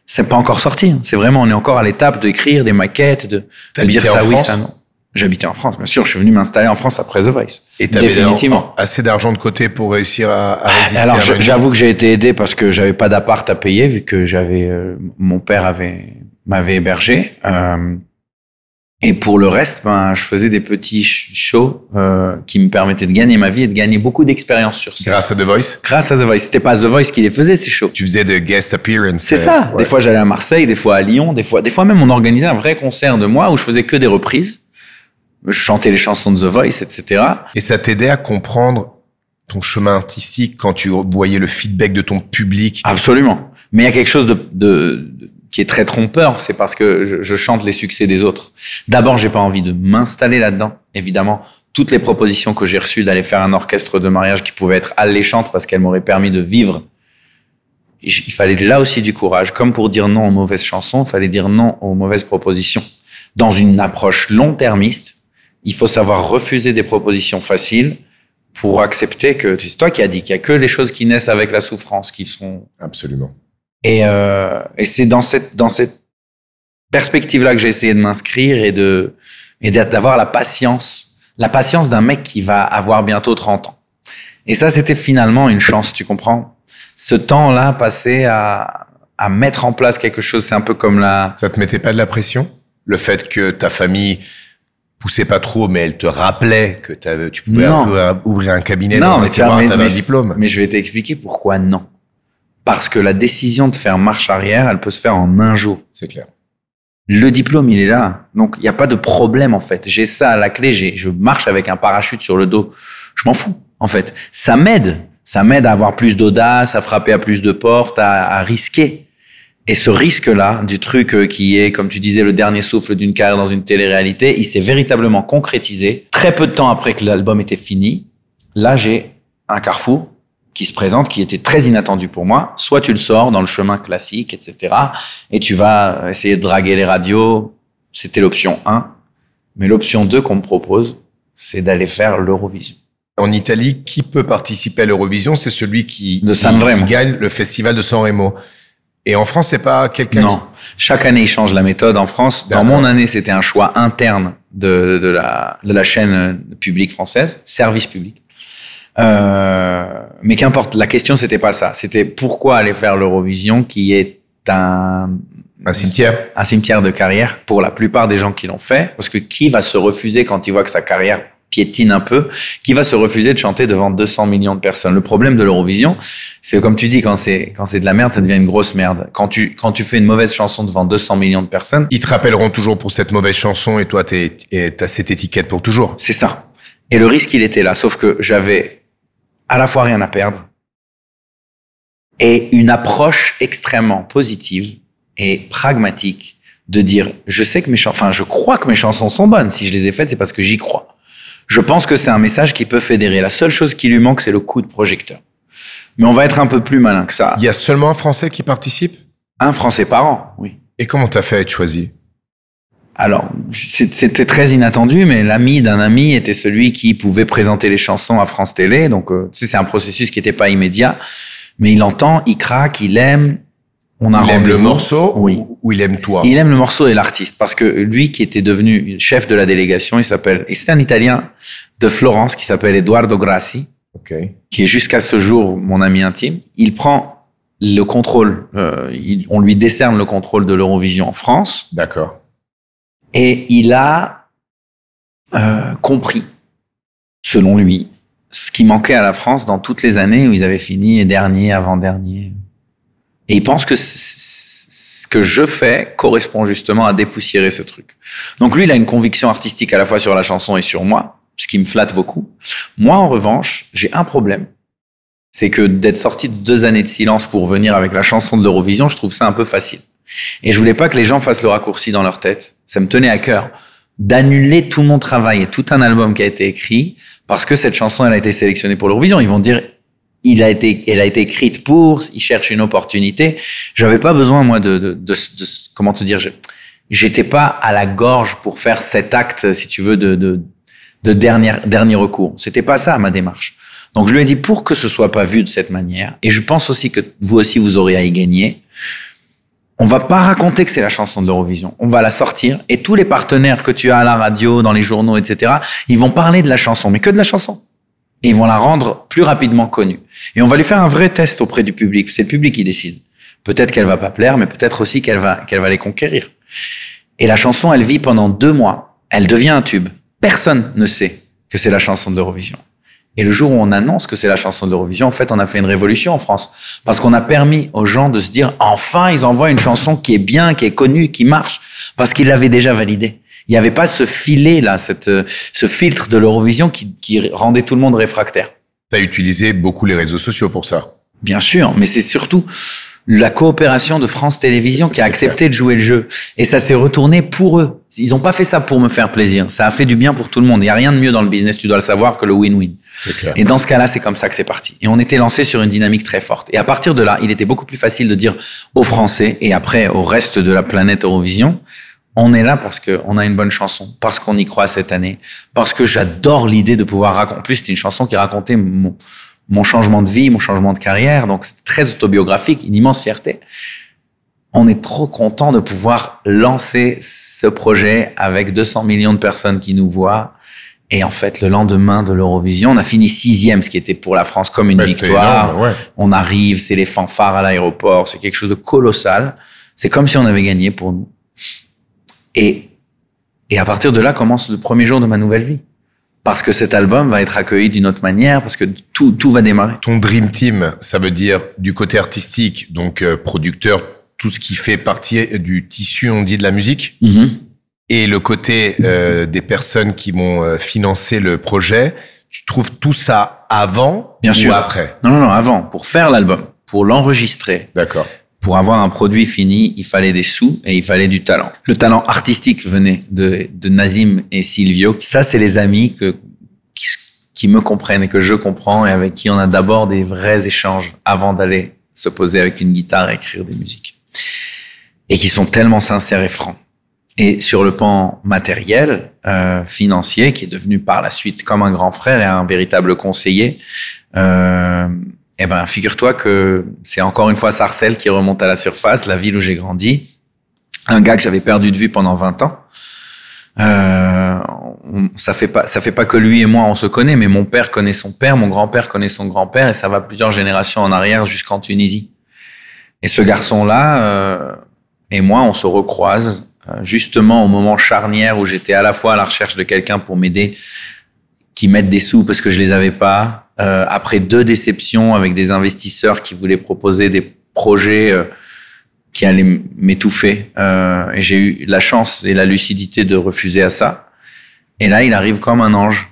C'est pas encore sorti. C'est vraiment, on est encore à l'étape d'écrire des maquettes, de dire ça oui, ça non. J'habitais en France, bien sûr. Je suis venu m'installer en France après The Voice. Et t'avais définitivement assez d'argent de côté pour réussir à résister. Alors, j'avoue que j'ai été aidé parce que j'avais pas d'appart à payer vu que mon père m'avait hébergé. Et pour le reste, je faisais des petits shows qui me permettaient de gagner ma vie et de gagner beaucoup d'expérience sur scène. Grâce à The Voice? Grâce à The Voice. C'était pas The Voice qui les faisait, ces shows. Tu faisais de guest appearance. C'est ça. Ouais. Des fois, j'allais à Marseille, des fois à Lyon, des fois même on organisait un vrai concert de moi où je faisais que des reprises. Je chantais les chansons de The Voice, etc. Et ça t'aidait à comprendre ton chemin artistique quand tu voyais le feedback de ton public? Absolument. Mais il y a quelque chose qui est très trompeur, c'est parce que je chante les succès des autres. D'abord, j'ai pas envie de m'installer là-dedans. Évidemment, toutes les propositions que j'ai reçues d'aller faire un orchestre de mariage qui pouvait être alléchante parce qu'elle m'aurait permis de vivre, il fallait là aussi du courage. Comme pour dire non aux mauvaises chansons, il fallait dire non aux mauvaises propositions. Dans une approche long-termiste, il faut savoir refuser des propositions faciles pour accepter que, c'est toi qui as dit qu'il y a que les choses qui naissent avec la souffrance qui seront... Absolument. Et c'est dans cette perspective-là que j'ai essayé de m'inscrire et d'avoir la patience d'un mec qui va avoir bientôt 30 ans. Et ça, c'était finalement une chance, tu comprends? Ce temps-là passé à mettre en place quelque chose, c'est un peu comme Ça te mettait pas de la pression? Le fait que ta famille poussait pas trop, mais elle te rappelait que tu pouvais ouvrir un cabinet dans un tiroir, t'avais un diplôme. Mais je vais t'expliquer pourquoi non. Parce que la décision de faire marche arrière, elle peut se faire en un jour. C'est clair. Le diplôme, il est là. Donc, il n'y a pas de problème, en fait. J'ai ça à la clé, je marche avec un parachute sur le dos. Je m'en fous, en fait. Ça m'aide. Ça m'aide à avoir plus d'audace, à frapper à plus de portes, à risquer. Et ce risque-là, du truc qui est, comme tu disais, le dernier souffle d'une carrière dans une télé-réalité, il s'est véritablement concrétisé. Très peu de temps après que l'album était fini, là, j'ai un carrefour qui se présente, qui était très inattendu pour moi. Soit tu le sors dans le chemin classique, etc. Et tu vas essayer de draguer les radios. C'était l'option 1. Mais l'option 2 qu'on me propose, c'est d'aller faire l'Eurovision. En Italie, qui peut participer à l'Eurovision? C'est celui qui gagne le festival de Sanremo. Et en France, c'est pas quelqu'un Non. Chaque année, ils changent la méthode. En France, dans mon année, c'était un choix interne de la chaîne publique française, service public. Mais qu'importe, la question c'était pas ça, c'était pourquoi aller faire l'Eurovision qui est un cimetière de carrière pour la plupart des gens qui l'ont fait, parce que qui va se refuser quand il voit que sa carrière piétine un peu, qui va se refuser de chanter devant 200 millions de personnes? Le problème de l'Eurovision, c'est que comme tu dis, quand c'est de la merde, ça devient une grosse merde. Quand tu fais une mauvaise chanson devant 200 millions de personnes, ils te rappelleront toujours pour cette mauvaise chanson et toi t'as cette étiquette pour toujours. C'est ça. Et le risque, il était là, sauf que j'avais à la fois rien à perdre et une approche extrêmement positive et pragmatique de dire, je crois que mes chansons sont bonnes. Si je les ai faites, c'est parce que j'y crois. Je pense que c'est un message qui peut fédérer. La seule chose qui lui manque, c'est le coup de projecteur. Mais on va être un peu plus malin que ça. Il y a seulement un Français qui participe? Un Français par an, oui. Et comment t'as fait à être choisi? Alors, c'était très inattendu, mais l'ami d'un ami était celui qui pouvait présenter les chansons à France Télé. Donc, c'est un processus qui n'était pas immédiat. Mais il entend, il craque, il aime. On a il aime le morceau oui. Ou il aime toi? Il aime le morceau et l'artiste. Parce que lui qui était devenu chef de la délégation, et c'est un Italien de Florence qui s'appelle Edoardo Grassi, qui est jusqu'à ce jour mon ami intime. Il prend le contrôle, on lui décerne le contrôle de l'Eurovision en France. D'accord. Et il a compris, selon lui, ce qui manquait à la France dans toutes les années où ils avaient fini dernier, avant-dernier. Et il pense que ce que je fais correspond justement à dépoussiérer ce truc. Donc lui, il a une conviction artistique à la fois sur la chanson et sur moi, ce qui me flatte beaucoup. Moi, en revanche, j'ai un problème. C'est que d'être sorti de 2 années de silence pour venir avec la chanson de l'Eurovision, je trouve ça un peu facile. Et je voulais pas que les gens fassent le raccourci dans leur tête. Ça me tenait à cœur d'annuler tout mon travail et tout un album qui a été écrit parce que cette chanson, elle a été sélectionnée pour l'Eurovision. Ils vont dire, elle a été écrite pour, ils cherchent une opportunité. J'avais pas besoin, moi, comment te dire, j'étais pas à la gorge pour faire cet acte, si tu veux, de dernier recours. C'était pas ça, ma démarche. Donc, je lui ai dit, pour que ce soit pas vu de cette manière, et je pense aussi que vous aussi, vous aurez à y gagner, on va pas raconter que c'est la chanson de l'Eurovision. On va la sortir et tous les partenaires que tu as à la radio, dans les journaux, etc., ils vont parler de la chanson, mais que de la chanson. Et ils vont la rendre plus rapidement connue. Et on va lui faire un vrai test auprès du public. C'est le public qui décide. Peut-être qu'elle va pas plaire, mais peut-être aussi qu'elle va les conquérir. Et la chanson, elle vit pendant 2 mois. Elle devient un tube. Personne ne sait que c'est la chanson de l'Eurovision. Et le jour où on annonce que c'est la chanson de l'Eurovision, en fait, on a fait une révolution en France. Parce qu'on a permis aux gens de se dire, enfin, ils envoient une chanson qui est bien, qui est connue, qui marche. Parce qu'ils l'avaient déjà validée. Il n'y avait pas ce filet-là, ce filtre de l'Eurovision qui rendait tout le monde réfractaire. Tu as utilisé beaucoup les réseaux sociaux pour ça. Bien sûr, mais c'est surtout la coopération de France Télévisions qui a accepté de jouer le jeu. Et ça s'est retourné pour eux. Ils n'ont pas fait ça pour me faire plaisir. Ça a fait du bien pour tout le monde. Il n'y a rien de mieux dans le business, tu dois le savoir, que le win-win. Et dans ce cas-là, c'est comme ça que c'est parti. Et on était lancé sur une dynamique très forte. Et à partir de là, il était beaucoup plus facile de dire aux Français et après au reste de la planète Eurovision, on est là parce qu'on a une bonne chanson, parce qu'on y croit cette année, parce que j'adore l'idée de pouvoir raconter. En plus, c'était une chanson qui racontait mon changement de vie, mon changement de carrière. Donc, c'est très autobiographique, une immense fierté. On est trop content de pouvoir lancer ce projet avec 200 millions de personnes qui nous voient. Et en fait, le lendemain de l'Eurovision, on a fini 6e, ce qui était pour la France comme une victoire. Énorme, ouais. On arrive, c'est les fanfares à l'aéroport, c'est quelque chose de colossal. C'est comme si on avait gagné pour nous. Et Et à partir de là commence le premier jour de ma nouvelle vie. Parce que cet album va être accueilli d'une autre manière, parce que tout va démarrer. Ton Dream Team, ça veut dire du côté artistique, donc producteur, tout ce qui fait partie du tissu, on dit, de la musique. Mm-hmm. Et le côté des personnes qui vont financer le projet, tu trouves tout ça avant Bien sûr. ou après? Non, avant. Pour faire l'album, pour l'enregistrer. D'accord. Pour avoir un produit fini, il fallait des sous et il fallait du talent. Le talent artistique venait de Nazim et Silvio. Ça, c'est les amis qui me comprennent et que je comprends et avec qui on a d'abord des vrais échanges avant d'aller se poser avec une guitare et écrire des musiques. Et qui sont tellement sincères et francs. Et sur le plan matériel, financier, qui est devenu par la suite comme un grand frère et un véritable conseiller, eh ben, figure-toi que c'est encore une fois Sarcelles qui remonte à la surface, la ville où j'ai grandi. Un gars que j'avais perdu de vue pendant 20 ans. Ça fait pas que lui et moi on se connaît, mais mon père connaît son père, mon grand-père connaît son grand-père, et ça va plusieurs générations en arrière jusqu'en Tunisie. Et ce garçon-là et moi, on se recroise justement au moment charnière où j'étais à la fois à la recherche de quelqu'un pour m'aider, qui mette des sous parce que je les avais pas. Après 2 déceptions avec des investisseurs qui voulaient proposer des projets qui allaient m'étouffer. Et j'ai eu la chance et la lucidité de refuser à ça. Et là, il arrive comme un ange.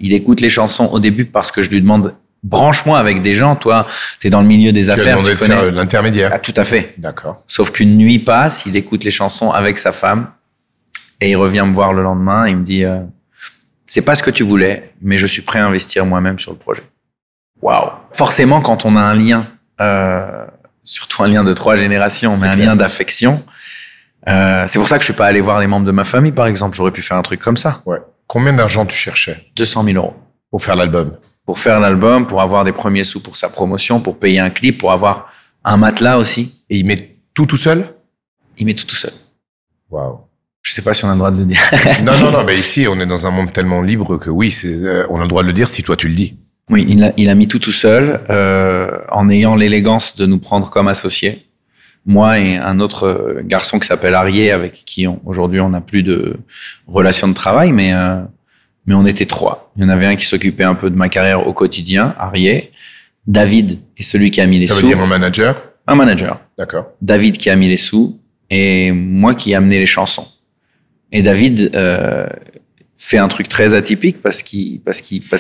Il écoute les chansons au début parce que je lui demande « branche-moi avec des gens, toi, t'es dans le milieu des affaires, tu connais. » Faire l'intermédiaire. Ah, tout à fait. D'accord. Sauf qu'une nuit passe, il écoute les chansons avec sa femme et il revient me voir le lendemain et il me dit c'est pas ce que tu voulais, mais je suis prêt à investir moi-même sur le projet. Waouh. Forcément, quand on a un lien, surtout un lien de 3 générations, mais un lien d'affection, c'est pour ça que je suis pas allé voir les membres de ma famille, par exemple. J'aurais pu faire un truc comme ça. Ouais. Combien d'argent tu cherchais 200 000 euros. pour faire l'album? Pour faire l'album, pour avoir des premiers sous pour sa promotion, pour payer un clip, pour avoir un matelas aussi. Et il met tout seul? Il met tout seul. Waouh. Je sais pas si on a le droit de le dire. Non, mais ici, on est dans un monde tellement libre que oui, on a le droit de le dire si toi tu le dis. Oui, il a mis tout seul, en ayant l'élégance de nous prendre comme associés. Moi et un autre garçon qui s'appelle Arié, avec qui aujourd'hui on n'a plus de relation de travail, mais on était 3. Il y en avait un qui s'occupait un peu de ma carrière au quotidien, Arié. David est celui qui a mis les sous. Ça veut dire un manager? Un manager. D'accord. David qui a mis les sous et moi qui ai amené les chansons. Et David fait un truc très atypique parce que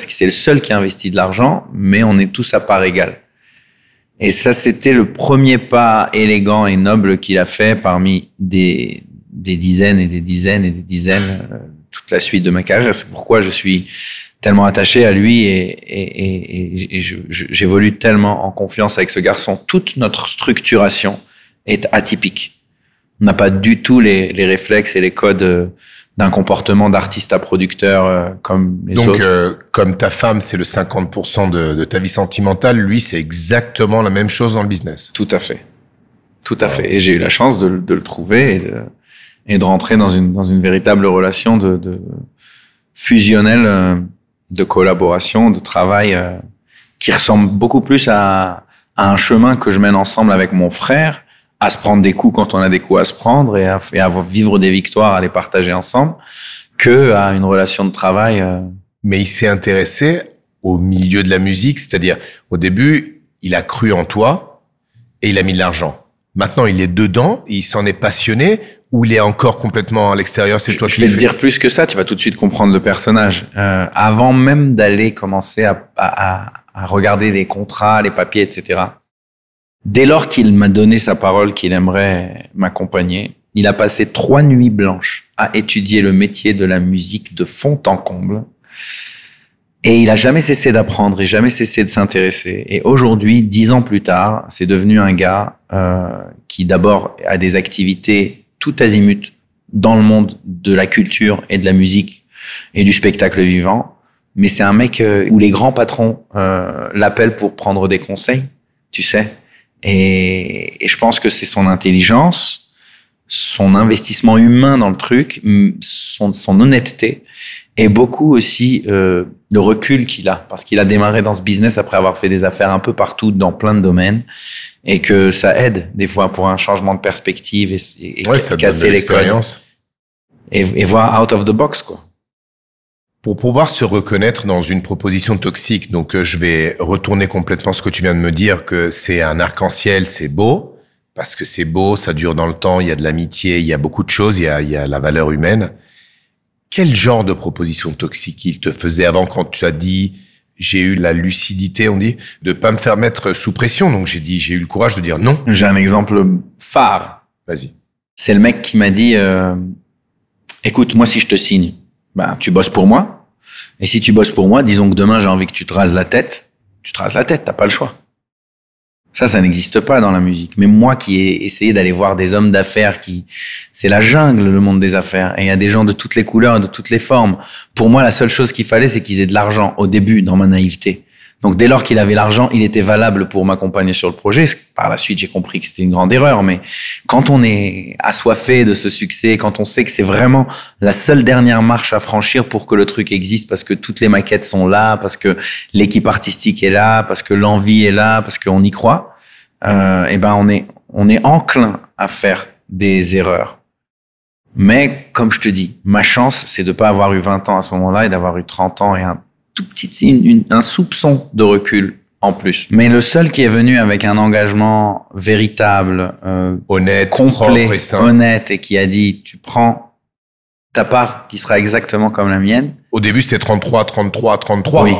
c'est le seul qui a investi de l'argent, mais on est tous à part égale. Et ça, c'était le premier pas élégant et noble qu'il a fait parmi des dizaines et des dizaines et des dizaines toute la suite de ma carrière. C'est pourquoi je suis tellement attaché à lui et j'évolue tellement en confiance avec ce garçon. Toute notre structuration est atypique. On n'a pas du tout les réflexes et les codes d'un comportement d'artiste à producteur comme les autres. Donc, comme ta femme, c'est le 50% de ta vie sentimentale, lui, c'est exactement la même chose dans le business. Tout à fait. Tout à fait. Et j'ai eu la chance de le trouver et de rentrer dans une véritable relation de fusionnelle, de collaboration, de travail qui ressemble beaucoup plus à un chemin que je mène ensemble avec mon frère, à se prendre des coups quand on a des coups à se prendre et à vivre des victoires, à les partager ensemble, que à une relation de travail. Mais il s'est intéressé au milieu de la musique, c'est-à-dire au début, il a cru en toi et il a mis de l'argent. Maintenant, il est dedans, il s'en est passionné ou il est encore complètement à l'extérieur, c'est toi qui fais. Je vais te dire plus que ça, tu vas tout de suite comprendre le personnage. Avant même d'aller commencer à regarder les contrats, les papiers, etc., dès lors qu'il m'a donné sa parole qu'il aimerait m'accompagner, il a passé 3 nuits blanches à étudier le métier de la musique de fond en comble. Et il a jamais cessé d'apprendre et jamais cessé de s'intéresser. Et aujourd'hui, 10 ans plus tard, c'est devenu un gars qui d'abord a des activités tout azimut dans le monde de la culture et de la musique et du spectacle vivant. Mais c'est un mec où les grands patrons l'appellent pour prendre des conseils, tu sais. Et je pense que c'est son intelligence, son investissement humain dans le truc, son honnêteté et beaucoup aussi le recul qu'il a. Parce qu'il a démarré dans ce business après avoir fait des affaires un peu partout dans plein de domaines et que ça aide des fois pour un changement de perspective et ouais, ça casser les codes. et voir out of the box, quoi. Pour pouvoir se reconnaître dans une proposition toxique, donc je vais retourner complètement ce que tu viens de me dire, que c'est un arc-en-ciel, c'est beau, parce que c'est beau, ça dure dans le temps, il y a de l'amitié, il y a beaucoup de choses, il y a la valeur humaine. Quel genre de proposition toxique il te faisait avant, quand tu as dit, j'ai eu la lucidité, on dit, de pas me faire mettre sous pression, donc j'ai eu le courage de dire non. J'ai un exemple phare. Vas-y. C'est le mec qui m'a dit, écoute, moi, si je te signe, ben, tu bosses pour moi. Et si tu bosses pour moi, disons que demain, j'ai envie que tu te rases la tête. Tu te rases la tête, t'as pas le choix. Ça n'existe pas dans la musique. Mais moi qui ai essayé d'aller voir des hommes d'affaires c'est la jungle, le monde des affaires. Et il y a des gens de toutes les couleurs, de toutes les formes. Pour moi, la seule chose qu'il fallait, c'est qu'ils aient de l'argent au début, dans ma naïveté. Donc, dès lors qu'il avait l'argent, il était valable pour m'accompagner sur le projet. Par la suite, j'ai compris que c'était une grande erreur. Mais quand on est assoiffé de ce succès, quand on sait que c'est vraiment la seule dernière marche à franchir pour que le truc existe, parce que toutes les maquettes sont là, parce que l'équipe artistique est là, parce que l'envie est là, parce qu'on y croit, eh ben, on est enclin à faire des erreurs. Mais, comme je te dis, ma chance, c'est de pas avoir eu 20 ans à ce moment-là et d'avoir eu 30 ans et un soupçon de recul en plus. Mais le seul qui est venu avec un engagement véritable, honnête, complet, propre et sain. honnête, et qui a dit, tu prends ta part qui sera exactement comme la mienne. Au début, c'était 33. Oui.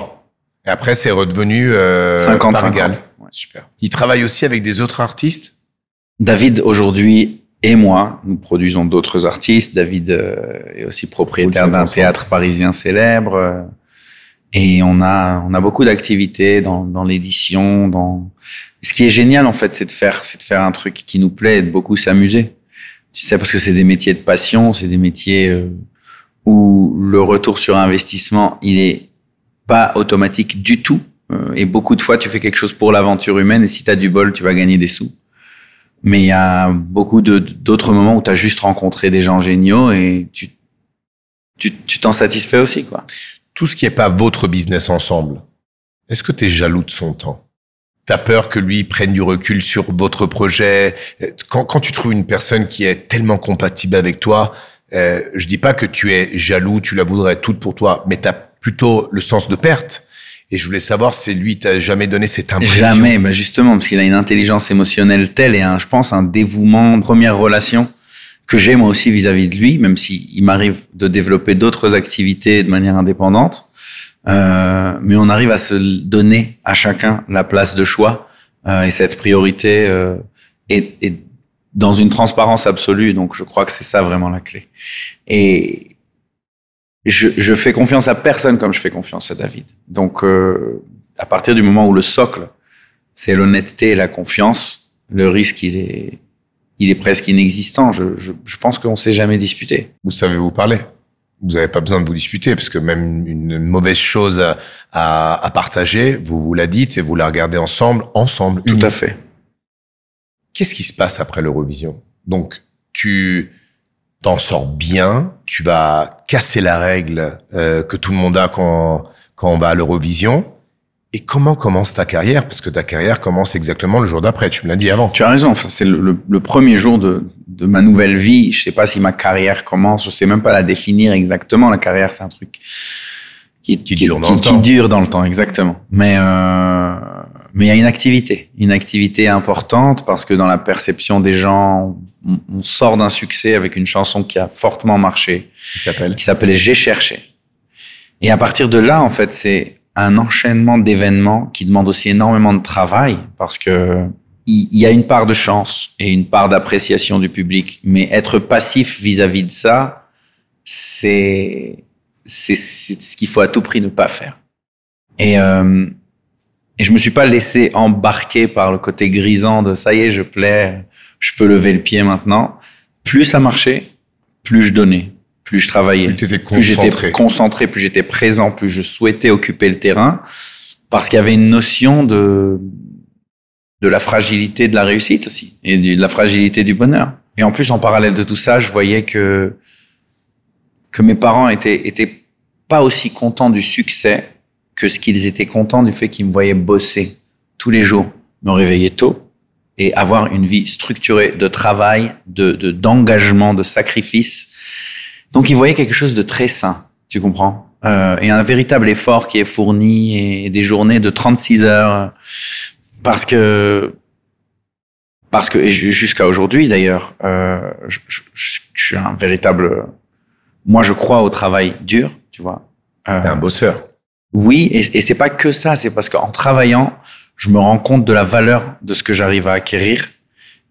Et après, c'est redevenu 50, par égal. Ouais. Super. Il travaille aussi avec des autres artistes? David, aujourd'hui, et moi, nous produisons d'autres artistes. David est aussi propriétaire d'un théâtre parisien célèbre. Et on a beaucoup d'activités dans l'édition, Ce qui est génial, en fait, c'est de faire un truc qui nous plaît et de beaucoup s'amuser. Tu sais, parce que c'est des métiers de passion, c'est des métiers où le retour sur investissement, il est pas automatique du tout. Et beaucoup de fois, tu fais quelque chose pour l'aventure humaine et si t'as du bol, tu vas gagner des sous. Mais il y a beaucoup d'autres moments où t'as juste rencontré des gens géniaux et tu t'en satisfais aussi, quoi. Tout ce qui est pas votre business ensemble, est-ce que tu es jaloux de son temps? T'as peur que lui prenne du recul sur votre projet? Quand tu trouves une personne qui est tellement compatible avec toi, je dis pas que tu es jaloux, tu la voudrais toute pour toi, mais t'as plutôt le sens de perte. Et je voulais savoir si lui t'a jamais donné cette impression. Jamais, bah justement, parce qu'il a une intelligence émotionnelle telle et je pense un dévouement, première relation que j'ai moi aussi vis-à-vis de lui, même s'il m'arrive de développer d'autres activités de manière indépendante. Mais on arrive à se donner à chacun la place de choix et cette priorité est dans une transparence absolue. Donc je crois que c'est ça vraiment la clé. Et je fais confiance à personne comme je fais confiance à David. Donc à partir du moment où le socle, c'est l'honnêteté et la confiance, le risque il est presque inexistant. Je pense qu'on s'est jamais disputé. Vous savez vous parler. Vous n'avez pas besoin de vous disputer, parce que même une mauvaise chose à partager, vous la dites et vous la regardez ensemble. Tout à fait. Qu'est-ce qui se passe après l'Eurovision? Donc, tu t'en sors bien, tu vas casser la règle que tout le monde a quand on va à l'Eurovision. Et comment commence ta carrière? Parce que ta carrière commence exactement le jour d'après, tu me l'as dit avant. Tu as raison, enfin, c'est le premier jour de ma nouvelle vie. Je sais pas si ma carrière commence, je sais même pas la définir exactement. La carrière, c'est un truc qui dure dans le temps, exactement. Mais il y a une activité importante, parce que dans la perception des gens, on sort d'un succès avec une chanson qui a fortement marché. Qui s'appelle J'ai cherché. Et à partir de là, en fait, c'est un enchaînement d'événements qui demande aussi énormément de travail, parce que il y a une part de chance et une part d'appréciation du public, mais être passif vis-à-vis de ça, c'est ce qu'il faut à tout prix ne pas faire. Et je me suis pas laissé embarquer par le côté grisant de ça y est, je plais, je peux lever le pied maintenant. Plus ça marchait, plus je donnais. Plus je travaillais, plus j'étais concentré, plus j'étais présent, plus je souhaitais occuper le terrain, parce qu'il y avait une notion de la fragilité de la réussite aussi, et de la fragilité du bonheur. Et en plus, en parallèle de tout ça, je voyais que mes parents étaient pas aussi contents du succès que ce qu'ils étaient contents du fait qu'ils me voyaient bosser tous les jours, me réveiller tôt et avoir une vie structurée de travail, d'engagement, de sacrifice. Donc, il voyait quelque chose de très sain, tu comprends? Et un véritable effort qui est fourni et des journées de 36 heures parce que et jusqu'à aujourd'hui d'ailleurs, je suis un véritable. Moi, je crois au travail dur, tu vois. T'es un bosseur. Oui, et c'est pas que ça, c'est parce qu'en travaillant, je me rends compte de la valeur de ce que j'arrive à acquérir.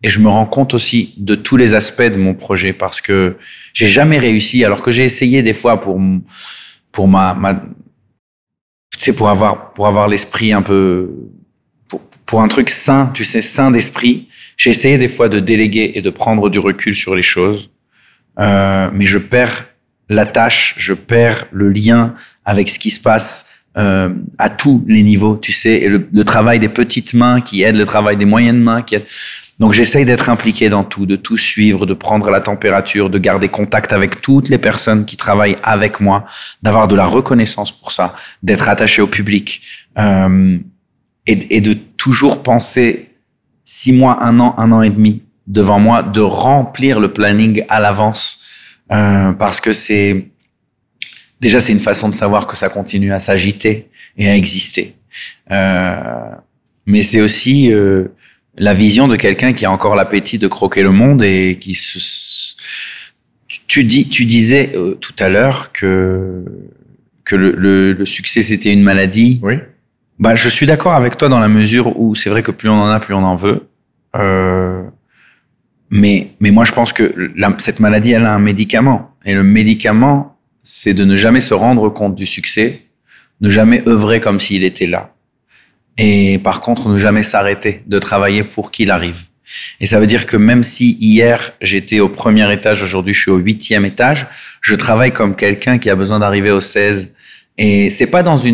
Et je me rends compte aussi de tous les aspects de mon projet parce que j'ai jamais réussi, alors que j'ai essayé des fois pour tu sais, pour avoir l'esprit un peu, pour un truc sain, tu sais, sain d'esprit. J'ai essayé des fois de déléguer et de prendre du recul sur les choses. Mais je perds la tâche, je perds le lien avec ce qui se passe à tous les niveaux, tu sais, et le travail des petites mains qui aide le travail des moyennes mains qui aide. Donc j'essaye d'être impliqué dans tout, de tout suivre, de prendre la température, de garder contact avec toutes les personnes qui travaillent avec moi, d'avoir de la reconnaissance pour ça, d'être attaché au public et de toujours penser 6 mois, 1 an et demi devant moi, de remplir le planning à l'avance parce que c'est une façon de savoir que ça continue à s'agiter et à exister. Mais c'est aussi la vision de quelqu'un qui a encore l'appétit de croquer le monde et qui tu disais tout à l'heure que le succès c'était une maladie. Oui. Bah, je suis d'accord avec toi dans la mesure où c'est vrai que plus on en a, plus on en veut. Mais moi, je pense que cette maladie, elle a un médicament. Et le médicament, c'est de ne jamais se rendre compte du succès, ne jamais œuvrer comme s'il était là. Et par contre, ne jamais s'arrêter de travailler pour qu'il arrive. Et ça veut dire que même si hier, j'étais au 1er étage, aujourd'hui, je suis au 8e étage, je travaille comme quelqu'un qui a besoin d'arriver au 16. Et c'est pas dans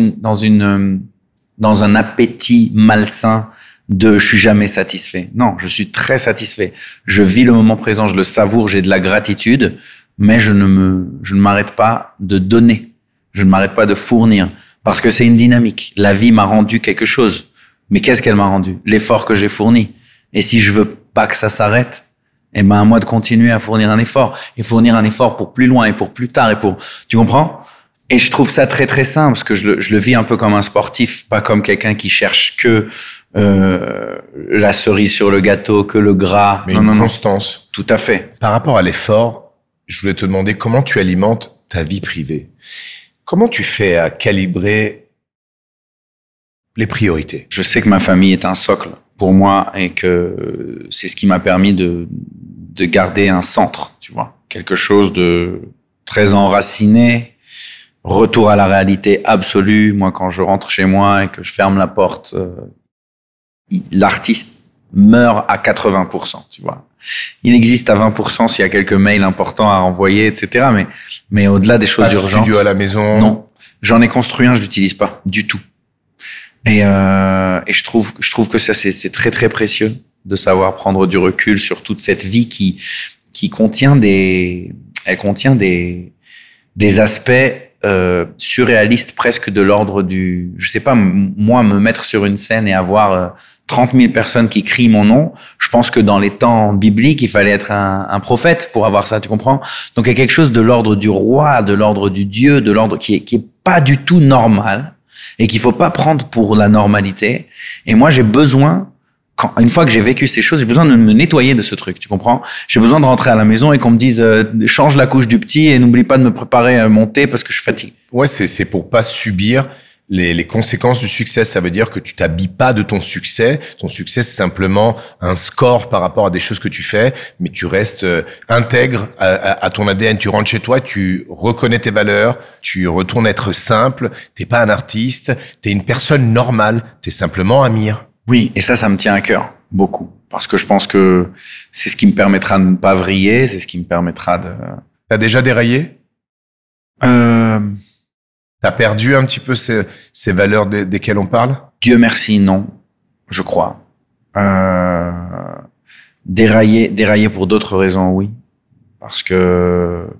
un appétit malsain de je suis jamais satisfait. Non, je suis très satisfait. Je vis le moment présent, je le savoure, j'ai de la gratitude, mais je ne m'arrête pas de donner. Je ne m'arrête pas de fournir. Parce que c'est une dynamique. La vie m'a rendu quelque chose. Mais qu'est-ce qu'elle m'a rendu? L'effort que j'ai fourni. Et si je veux pas que ça s'arrête, eh ben, à moi de continuer à fournir un effort. Et fournir un effort pour plus loin et pour plus tard et pour, tu comprends? Et je trouve ça très, très simple parce que je le vis un peu comme un sportif, pas comme quelqu'un qui cherche que, la cerise sur le gâteau, que le gras. Mais une constance. Tout à fait. Par rapport à l'effort, je voulais te demander comment tu alimentes ta vie privée. Comment tu fais à calibrer les priorités? Je sais que ma famille est un socle pour moi et que c'est ce qui m'a permis de garder un centre, tu vois. Quelque chose de très enraciné, retour à la réalité absolue. Moi, quand je rentre chez moi et que je ferme la porte, l'artiste meurt à 80%, tu vois. Il existe à 20% s'il y a quelques mails importants à renvoyer, etc. Mais au-delà des choses urgentes. Pas de studio à la maison? Non. J'en ai construit un, je l'utilise pas du tout. Et je trouve que ça, c'est très, très précieux de savoir prendre du recul sur toute cette vie qui contient des aspects surréalistes presque de l'ordre du, je sais pas, moi, me mettre sur une scène et avoir 30 000 personnes qui crient mon nom. Je pense que dans les temps bibliques, il fallait être un prophète pour avoir ça, tu comprends? Donc, il y a quelque chose de l'ordre du roi, de l'ordre du Dieu, de l'ordre qui est pas du tout normal et qu'il faut pas prendre pour la normalité. Et moi, j'ai besoin, une fois que j'ai vécu ces choses, j'ai besoin de me nettoyer de ce truc, tu comprends? J'ai besoin de rentrer à la maison et qu'on me dise change la couche du petit et n'oublie pas de me préparer mon thé parce que je suis fatigué. Ouais, c'est pour pas subir les conséquences du succès. Ça veut dire que tu t'habilles pas de ton succès. Ton succès, c'est simplement un score par rapport à des choses que tu fais, mais tu restes intègre à ton ADN. Tu rentres chez toi, tu reconnais tes valeurs, tu retournes être simple. T'es pas un artiste, t'es une personne normale. T'es simplement Amir. Oui, et ça me tient à cœur, beaucoup. Parce que je pense que c'est ce qui me permettra de ne pas vriller, c'est ce qui me permettra de... T'as déjà déraillé? T'as perdu un petit peu ces valeurs desquelles on parle? Dieu merci, non, je crois. Dérailler pour d'autres raisons, oui. Parce qu'on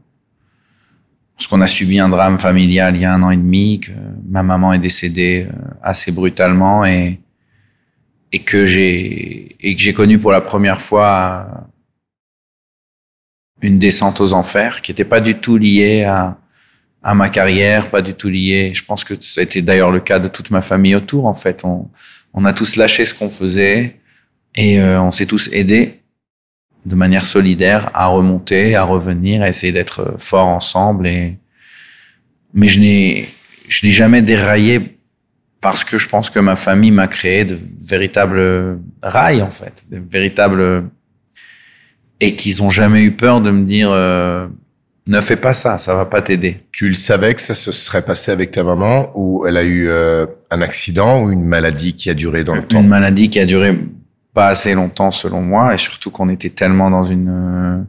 a subi un drame familial il y a 1 an et demi, que ma maman est décédée assez brutalement et que j'ai connu pour la première fois une descente aux enfers qui n'était pas du tout liée à ma carrière, pas du tout liée. Je pense que ça a été d'ailleurs le cas de toute ma famille autour, en fait. On a tous lâché ce qu'on faisait et on s'est tous aidés de manière solidaire à remonter, à revenir, à essayer d'être forts ensemble. Mais je n'ai jamais déraillé parce que je pense que ma famille m'a créé de véritables rails, en fait, de véritables... Et qu'ils ont jamais eu peur de me dire ne fais pas ça, ça va pas t'aider. Tu le savais que ça se serait passé avec ta maman ou elle a eu un accident ou une maladie qui a duré dans le temps? Une maladie qui a duré pas assez longtemps selon moi et surtout qu'on était tellement dans une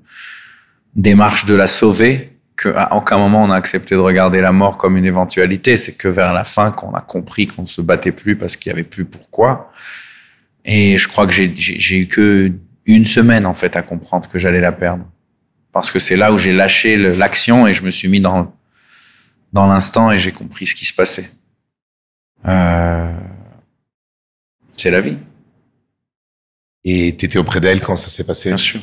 démarche de la sauver qu'à aucun moment on a accepté de regarder la mort comme une éventualité. C'est que vers la fin qu'on a compris qu'on ne se battait plus parce qu'il y avait plus pourquoi. Et je crois que j'ai eu que une semaine en fait à comprendre que j'allais la perdre. Parce que c'est là où j'ai lâché l'action et je me suis mis dans l'instant et j'ai compris ce qui se passait. C'est la vie. Et t'étais auprès d'elle quand ça s'est passé? Bien sûr.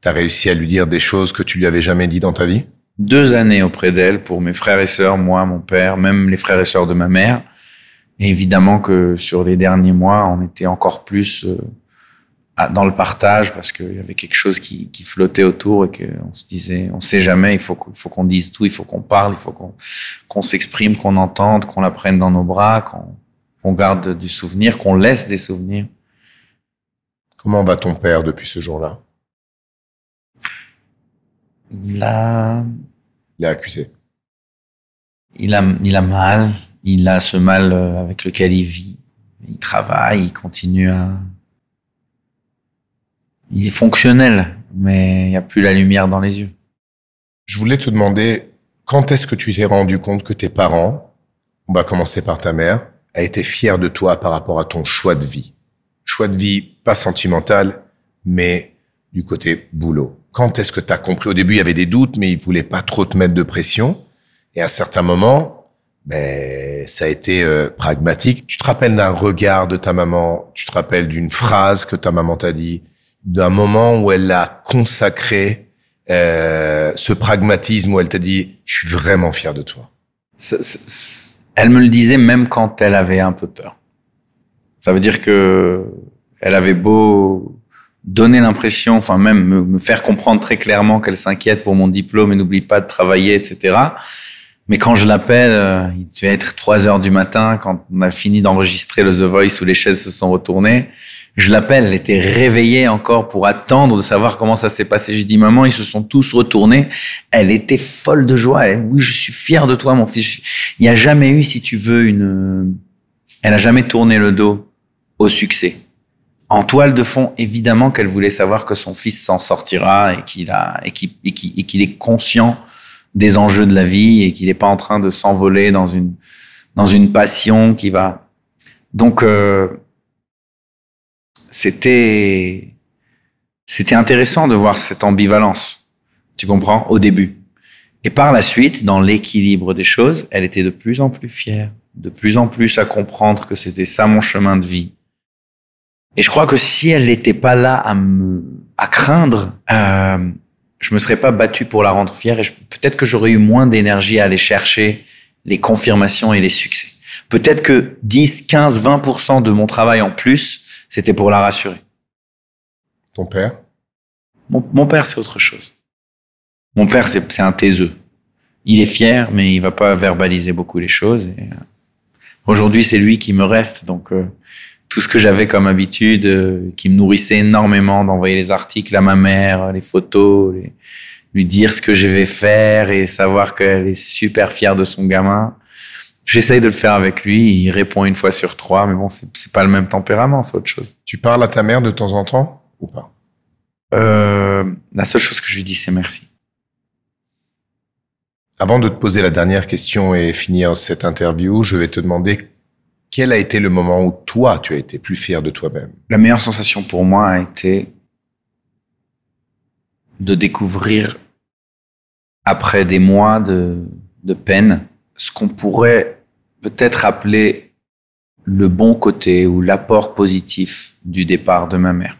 T'as réussi à lui dire des choses que tu lui avais jamais dit dans ta vie? 2 années auprès d'elle pour mes frères et sœurs, moi, mon père, même les frères et sœurs de ma mère. Et évidemment que sur les derniers mois, on était encore plus dans le partage parce qu'il y avait quelque chose qui flottait autour et qu'on se disait, on sait jamais, il faut qu'on dise tout, il faut qu'on parle, il faut qu'on s'exprime, qu'on entende, qu'on la prenne dans nos bras, qu'on garde du souvenir, qu'on laisse des souvenirs. Comment va ton père depuis ce jour-là? Il est accusé. Il a mal. Il a ce mal avec lequel il vit. Il travaille, il continue il est fonctionnel, mais il n'y a plus la lumière dans les yeux. Je voulais te demander, quand est-ce que tu t'es rendu compte que tes parents, on va commencer par ta mère, a été fière de toi par rapport à ton choix de vie? Choix de vie, pas sentimental, mais du côté boulot. Quand est-ce que tu as compris? Au début, il y avait des doutes, mais ils voulaient pas trop te mettre de pression. Et à certains moments, ça a été pragmatique. Tu te rappelles d'un regard de ta maman? Tu te rappelles d'une phrase que ta maman t'a dit? D'un moment où elle a consacré ce pragmatisme, où elle t'a dit « Je suis vraiment fier de toi ». Elle me le disait même quand elle avait un peu peur. Ça veut dire que elle avait beau donner l'impression, enfin même me faire comprendre très clairement qu'elle s'inquiète pour mon diplôme et n'oublie pas de travailler, etc. Mais quand je l'appelle, il devait être 3 heures du matin, quand on a fini d'enregistrer le The Voice où les chaises se sont retournées. Je l'appelle, elle était réveillée encore pour attendre de savoir comment ça s'est passé. J'ai dit, maman, ils se sont tous retournés. Elle était folle de joie. Oui, je suis fier de toi, mon fils. Il n'y a jamais eu, si tu veux, elle a jamais tourné le dos au succès. En toile de fond, évidemment qu'elle voulait savoir que son fils s'en sortira et qu'il est conscient des enjeux de la vie et qu'il n'est pas en train de s'envoler dans une passion qui va... Donc, c'était intéressant de voir cette ambivalence, tu comprends, au début. Et par la suite, dans l'équilibre des choses, elle était de plus en plus fière, de plus en plus à comprendre que c'était ça mon chemin de vie. Et je crois que si elle n'était pas là à craindre, je me serais pas battu pour la rendre fière et peut-être que j'aurais eu moins d'énergie à aller chercher les confirmations et les succès. Peut-être que 10, 15, 20% de mon travail en plus, c'était pour la rassurer. Ton père? Mon père, c'est autre chose. Mon père, c'est un taiseux. Il est fier, mais il va pas verbaliser beaucoup les choses. Et aujourd'hui, c'est lui qui me reste. Donc, tout ce que j'avais comme habitude, qui me nourrissait énormément d'envoyer les articles à ma mère, les photos, lui dire ce que je vais faire et savoir qu'elle est super fière de son gamin. J'essaye de le faire avec lui, il répond 1 fois sur 3, mais bon, c'est pas le même tempérament, c'est autre chose. Tu parles à ta mère de temps en temps ou pas? La seule chose que je lui dis, c'est merci. Avant de te poser la dernière question et finir cette interview, je vais te demander quel a été le moment où toi, tu as été plus fier de toi-même? La meilleure sensation pour moi a été de découvrir, après des mois de peine, ce qu'on pourrait peut-être appeler le bon côté ou l'apport positif du départ de ma mère.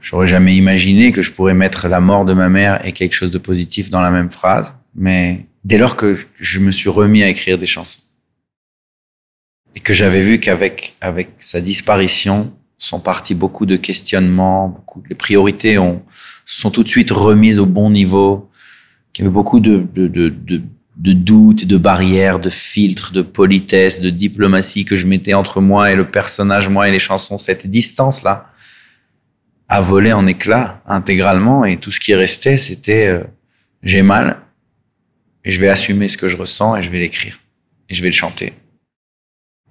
J'aurais jamais imaginé que je pourrais mettre la mort de ma mère et quelque chose de positif dans la même phrase. Mais dès lors que je me suis remis à écrire des chansons et que j'avais vu qu'avec sa disparition sont partis beaucoup de questionnements, les priorités sont tout de suite remises au bon niveau, qu'il y avait beaucoup de doutes, de barrières, de filtres, de politesse, de diplomatie que je mettais entre moi et le personnage, moi et les chansons. Cette distance-là a volé en éclats intégralement et tout ce qui restait, c'était j'ai mal et je vais assumer ce que je ressens et je vais l'écrire et je vais le chanter.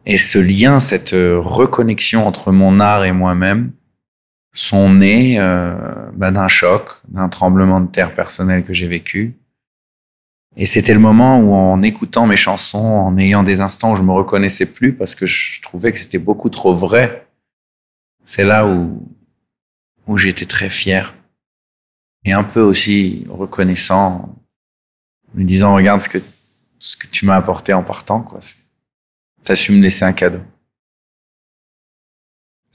Et ce lien, cette reconnexion entre mon art et moi-même sont nés d'un choc, d'un tremblement de terre personnel que j'ai vécu. Et c'était le moment où, en écoutant mes chansons, en ayant des instants où je me reconnaissais plus parce que je trouvais que c'était beaucoup trop vrai, c'est là où j'étais très fier et un peu aussi reconnaissant, me disant regarde ce que tu m'as apporté en partant, quoi. T'as su me laisser un cadeau.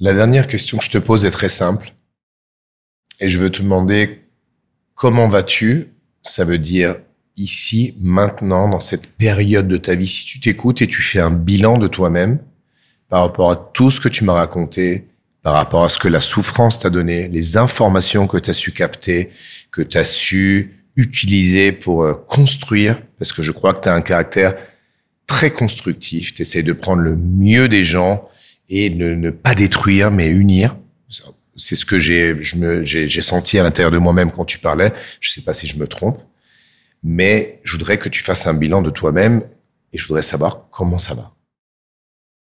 La dernière question que je te pose est très simple. Et je veux te demander comment vas-tu? Ça veut dire ici, maintenant, dans cette période de ta vie. Si tu t'écoutes et tu fais un bilan de toi-même par rapport à tout ce que tu m'as raconté, par rapport à ce que la souffrance t'a donné, les informations que tu as su capter, que tu as su utiliser pour construire, parce que je crois que tu as un caractère très constructif, tu essaies de prendre le mieux des gens et ne pas détruire, mais unir. C'est ce que j'ai senti à l'intérieur de moi-même quand tu parlais. Je sais pas si je me trompe, mais je voudrais que tu fasses un bilan de toi-même et je voudrais savoir comment ça va.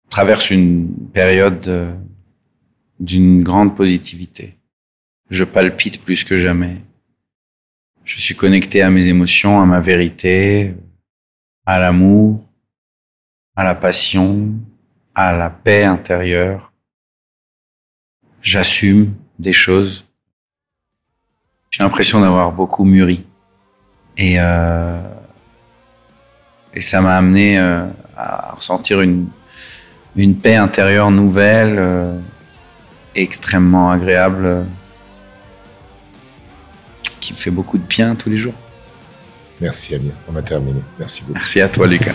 Je traverse une période d'une grande positivité. Je palpite plus que jamais. Je suis connecté à mes émotions, à ma vérité, à l'amour, à la passion, à la paix intérieure. J'assume des choses. J'ai l'impression d'avoir beaucoup mûri. Et ça m'a amené à ressentir une paix intérieure nouvelle, extrêmement agréable, qui me fait beaucoup de bien tous les jours. Merci Amir, on a terminé. Merci beaucoup. Merci à toi Lucas.